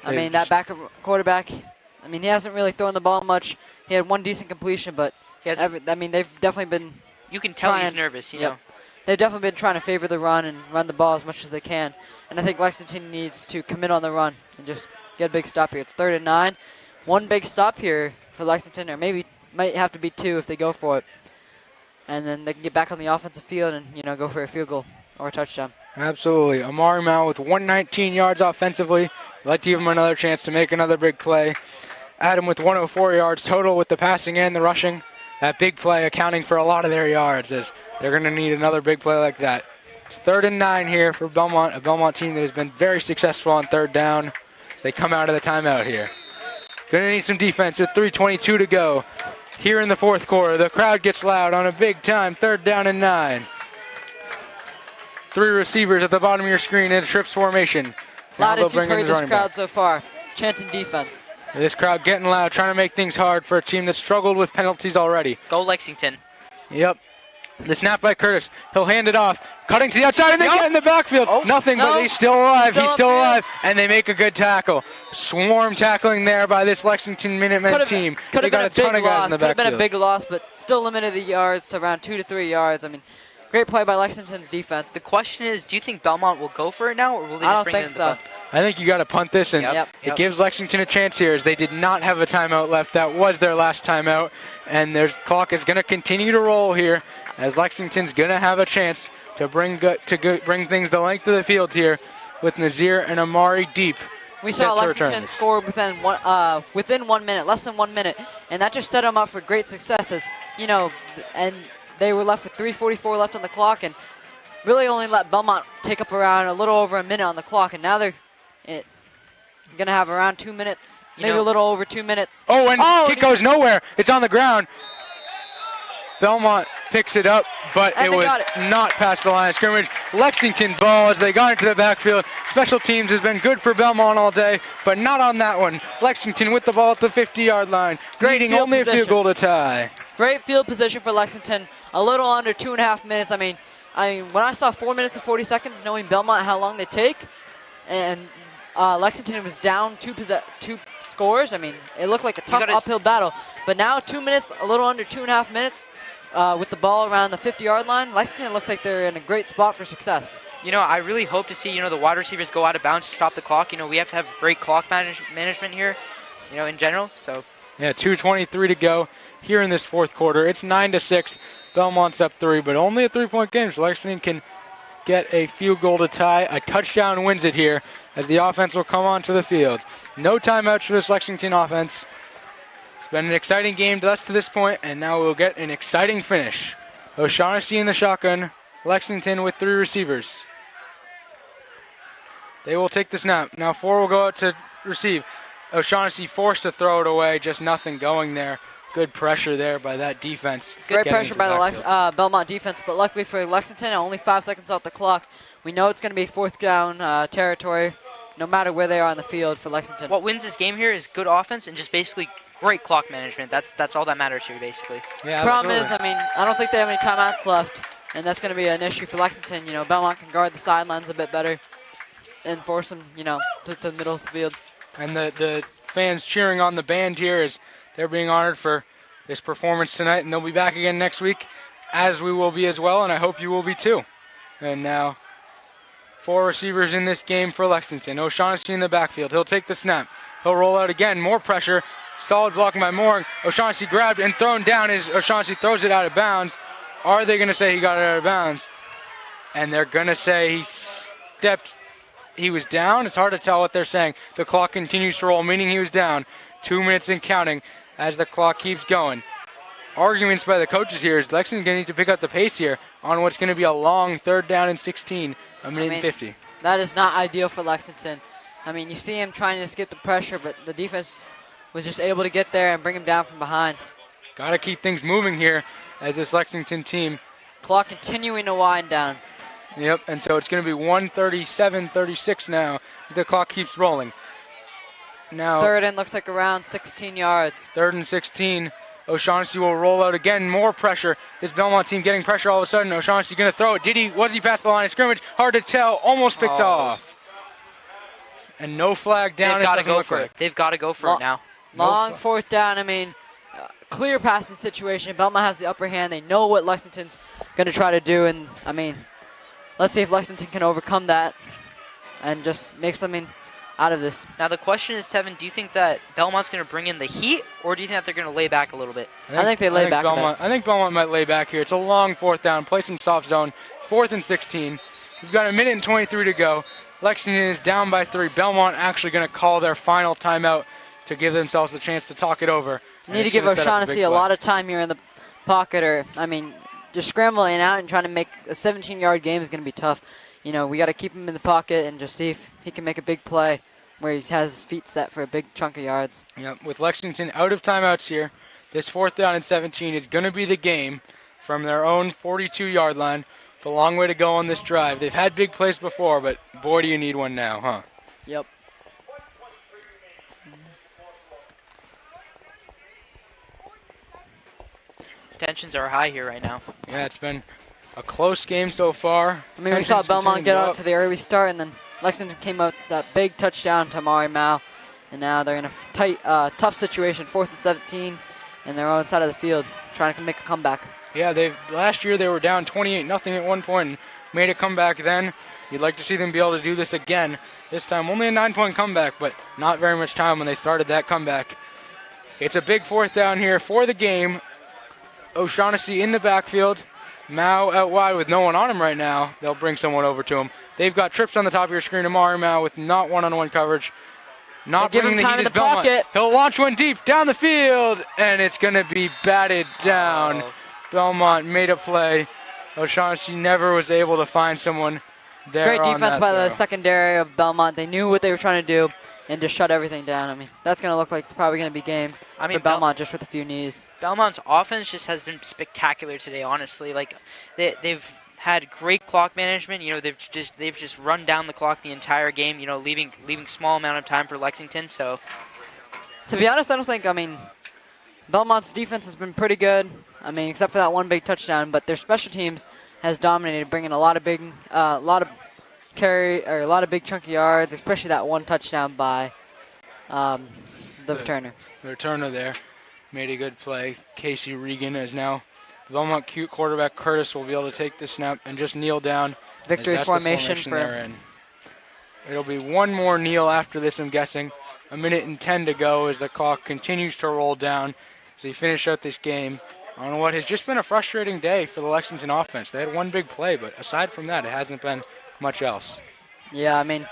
I mean, that backup quarterback, he hasn't really thrown the ball much. He had 1 decent completion, but they've definitely been. You can tell he's nervous, you know. They've definitely been trying to favor the run and run the ball as much as they can. And I think Lexington needs to commit on the run and just get a big stop here. It's 3rd and 9. 1 big stop here for Lexington, or maybe might have to be 2 if they go for it. And then they can get back on the offensive field and, go for a field goal or a touchdown. Absolutely. Amari Mao with 119 yards offensively. I'd like to give him another chance to make another big play. Adam with 104 yards total with the passing and the rushing. That big play accounting for a lot of their yards, as they're going to need another big play like that. It's 3rd and 9 here for Belmont, a Belmont team that has been very successful on 3rd down as they come out of the timeout here. Going to need some defense with 3:22 to go. Here in the 4th quarter, the crowd gets loud on a big time 3rd down and 9. 3 receivers at the bottom of your screen in a trips formation. Loudest you've heard this crowd so far. Chanting defense. This crowd getting loud, trying to make things hard for a team that struggled with penalties already. Go Lexington. Yep. The snap by Curtis. He'll hand it off. Cutting to the outside, and they get in the backfield. Nothing, but he's still alive. He's still alive. And they make a good tackle. Swarm tackling there by this Lexington Minutemen team. They got a ton of guys in the backfield. Could have been a big loss, but still limited the yards to around 2 to 3 yards. I mean, great play by Lexington's defense. The question is, do you think Belmont will go for it now, or will they just bring it in the punt? I think you got to punt this, and it gives Lexington a chance here, as they did not have a timeout left. That was their last timeout, and their clock is going to continue to roll here, as Lexington's going to have a chance to bring things the length of the field here with Nazir and Amari deep. We saw Lexington score within 1 minute, less than 1 minute, and that just set them up for great successes. And they were left with 3:44 left on the clock, and really only let Belmont take up around a little over a minute on the clock, and now they're going to have around 2 minutes, maybe a little over 2 minutes. Kick goes nowhere. It's on the ground. Belmont picks it up, but it was not past the line of scrimmage. Lexington ball as they got into the backfield. Special teams has been good for Belmont all day, but not on that one. Lexington with the ball at the 50-yard line, needing only a field goal to tie. Great field position for Lexington. A little under 2.5 minutes. I mean, when I saw 4 minutes and 40 seconds, knowing Belmont how long they take, and Lexington was down two scores. I mean, it looked like a tough uphill battle. But now 2 minutes, a little under 2.5 minutes, with the ball around the 50-yard line. Lexington looks like they're in a great spot for success. I really hope to see, the wide receivers go out of bounds to stop the clock. We have to have great clock management here, in general. So. Yeah, 2:23 to go here in this 4th quarter. It's 9-6. Belmont's up 3, but only a 3-point game, so Lexington can get a field goal to tie. A touchdown wins it here as the offense will come onto the field. No timeouts for this Lexington offense. It's been an exciting game to us to this point, and now we'll get an exciting finish. O'Shaughnessy in the shotgun. Lexington with 3 receivers. They will take the snap. Now 4 will go out to receive. O'Shaughnessy forced to throw it away, just nothing going there. Good pressure there by that defense. Great pressure by the Belmont defense, but luckily for Lexington, only 5 seconds off the clock. We know it's going to be 4th down territory, no matter where they are on the field for Lexington. What wins this game here is good offense and just basically great clock management. That's all that matters here, basically. Yeah, the problem is, I don't think they have any timeouts left, and that's going to be an issue for Lexington. Belmont can guard the sidelines a bit better and force them, to the middle of the field. And the fans cheering on the band here as they're being honored for this performance tonight, and they'll be back again next week, as we will be as well, and I hope you will be too. And now 4 receivers in this game for Lexington. O'Shaughnessy in the backfield. He'll take the snap. He'll roll out again. More pressure. Solid blocking by Mooring. O'Shaughnessy grabbed and thrown down as O'Shaughnessy throws it out of bounds. Are they going to say he got it out of bounds? And they're going to say he was down. It's hard to tell what they're saying. The clock continues to roll, meaning he was down. 2 minutes and counting as the clock keeps going. Arguments by the coaches here is Lexington going to need to pick up the pace here on what's going to be a long 3rd down and 16, a minute and 50. That is not ideal for Lexington. You see him trying to skip the pressure, but the defense was just able to get there and bring him down from behind. Got to keep things moving here as this Lexington team. Clock continuing to wind down. Yep, and so it's going to be 1:37:36 now as the clock keeps rolling. Now 3rd and looks like around 16 yards. 3rd and 16. O'Shaughnessy will roll out again. More pressure. This Belmont team getting pressure all of a sudden. O'Shaughnessy going to throw it. Was he past the line of scrimmage? Hard to tell. Almost picked off. And no flag down. They've got to go for it. They've got to go for it now. Long 4th down. Clear passing situation. Belmont has the upper hand. They know what Lexington's going to try to do. And, let's see if Lexington can overcome that and just make something out of this. Now the question is, Tevin, do you think that Belmont's going to bring in the heat, or do you think that they're going to lay back a little bit? I think they lay back a bit. I think Belmont might lay back here. It's a long 4th down. Play some soft zone. 4th and 16. We've got a minute and 23 to go. Lexington is down by 3. Belmont actually going to call their final timeout to give themselves a chance to talk it over. Need to give O'Shaughnessy a lot of time here in the pocket, or, I mean, just scrambling out and trying to make a 17-yard game is going to be tough. You know, we got to keep him in the pocket and just see if he can make a big play where he has his feet set for a big chunk of yards. Yep, with Lexington out of timeouts here, this 4th down and 17 is going to be the game from their own 42-yard line. It's a long way to go on this drive. They've had big plays before, but boy, do you need one now, huh? Yep. Tensions are high here right now. Yeah, it's been a close game so far. I mean, we saw Belmont get out to the early start, and then Lexington came out that big touchdown to Mari Mao, and now they're in a tight, tough situation, 4th and 17, and they're on the side of the field trying to make a comeback. Yeah, last year they were down 28-0 at one point and made a comeback then. You'd like to see them be able to do this again. This time only a 9-point comeback, but not very much time when they started that comeback. It's a big 4th down here for the game. O'Shaughnessy in the backfield. Mao out wide with no one on him right now. They'll bring someone over to him. They've got trips on the top of your screen. Amari Mao with not one-on-one coverage. Not give him bringing the time heat in is the Belmont. pocket. He'll launch one deep down the field, and it's going to be batted down. Belmont made a play. O'Shaughnessy never was able to find someone there. Great on defense that by throw. the secondary of Belmont. They knew what they were trying to do and just shut everything down. I mean, that's going to look like it's probably going to be game for Belmont just with a few knees. Belmont's offense just has been spectacular today, honestly. Like, they've had great clock management. You know, they've just run down the clock the entire game, you know, leaving small amount of time for Lexington. So, to be honest, I don't think, I mean, Belmont's defense has been pretty good. I mean, except for that one big touchdown, but their special teams has dominated, bringing a lot of big chunky yards, especially that one touchdown by the returner. The returner there made a good play. Casey Regan is now the Belmont cute quarterback. Curtis will be able to take the snap and just kneel down. Victory formation they're in. It'll be one more kneel after this, I'm guessing. 1:10 to go as the clock continues to roll down as they finish out this game on what has just been a frustrating day for the Lexington offense. They had one big play, but aside from that, it hasn't been much else. Yeah, I mean,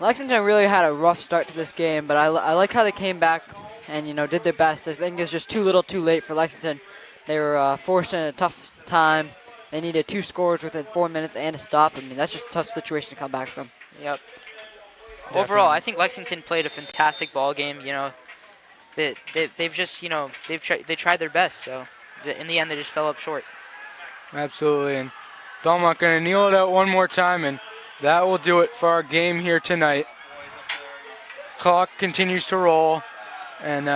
Lexington really had a rough start to this game, but I like how they came back and, you know, did their best. I think it's just too little too late for Lexington. They were forced in a tough time. They needed 2 scores within 4 minutes and a stop. I mean, that's just a tough situation to come back from. Yep. Overall, I think Lexington played a fantastic ball game. You know, they've just, you know, they tried their best. So in the end, they just fell up short. Absolutely, and Belmont going to kneel it out one more time, and that will do it for our game here tonight. Clock continues to roll, and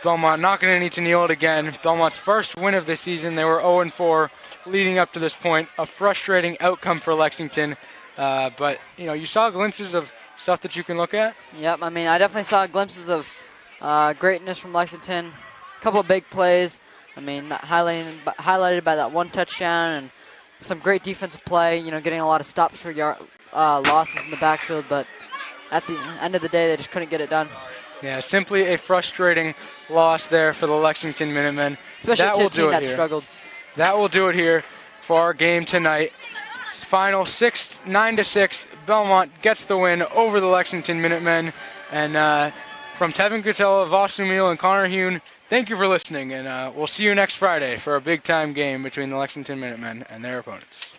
Belmont not going to need to kneel it again. Belmont's first win of the season. They were 0-4 leading up to this point. A frustrating outcome for Lexington, but you know, you saw glimpses of stuff that you can look at. Yep, I mean, I definitely saw glimpses of greatness from Lexington. A couple of big plays. I mean, highlighted by that one touchdown and some great defensive play. You know, getting a lot of stops for losses in the backfield, but at the end of the day, they just couldn't get it done. Yeah, simply a frustrating loss there for the Lexington Minutemen. Especially to a team that struggled. That will do it here for our game tonight. Final 9-6. Belmont gets the win over the Lexington Minutemen. And from Tevin Cutella, Voss Sumil, and Connor Hune, thank you for listening. And we'll see you next Friday for a big-time game between the Lexington Minutemen and their opponents.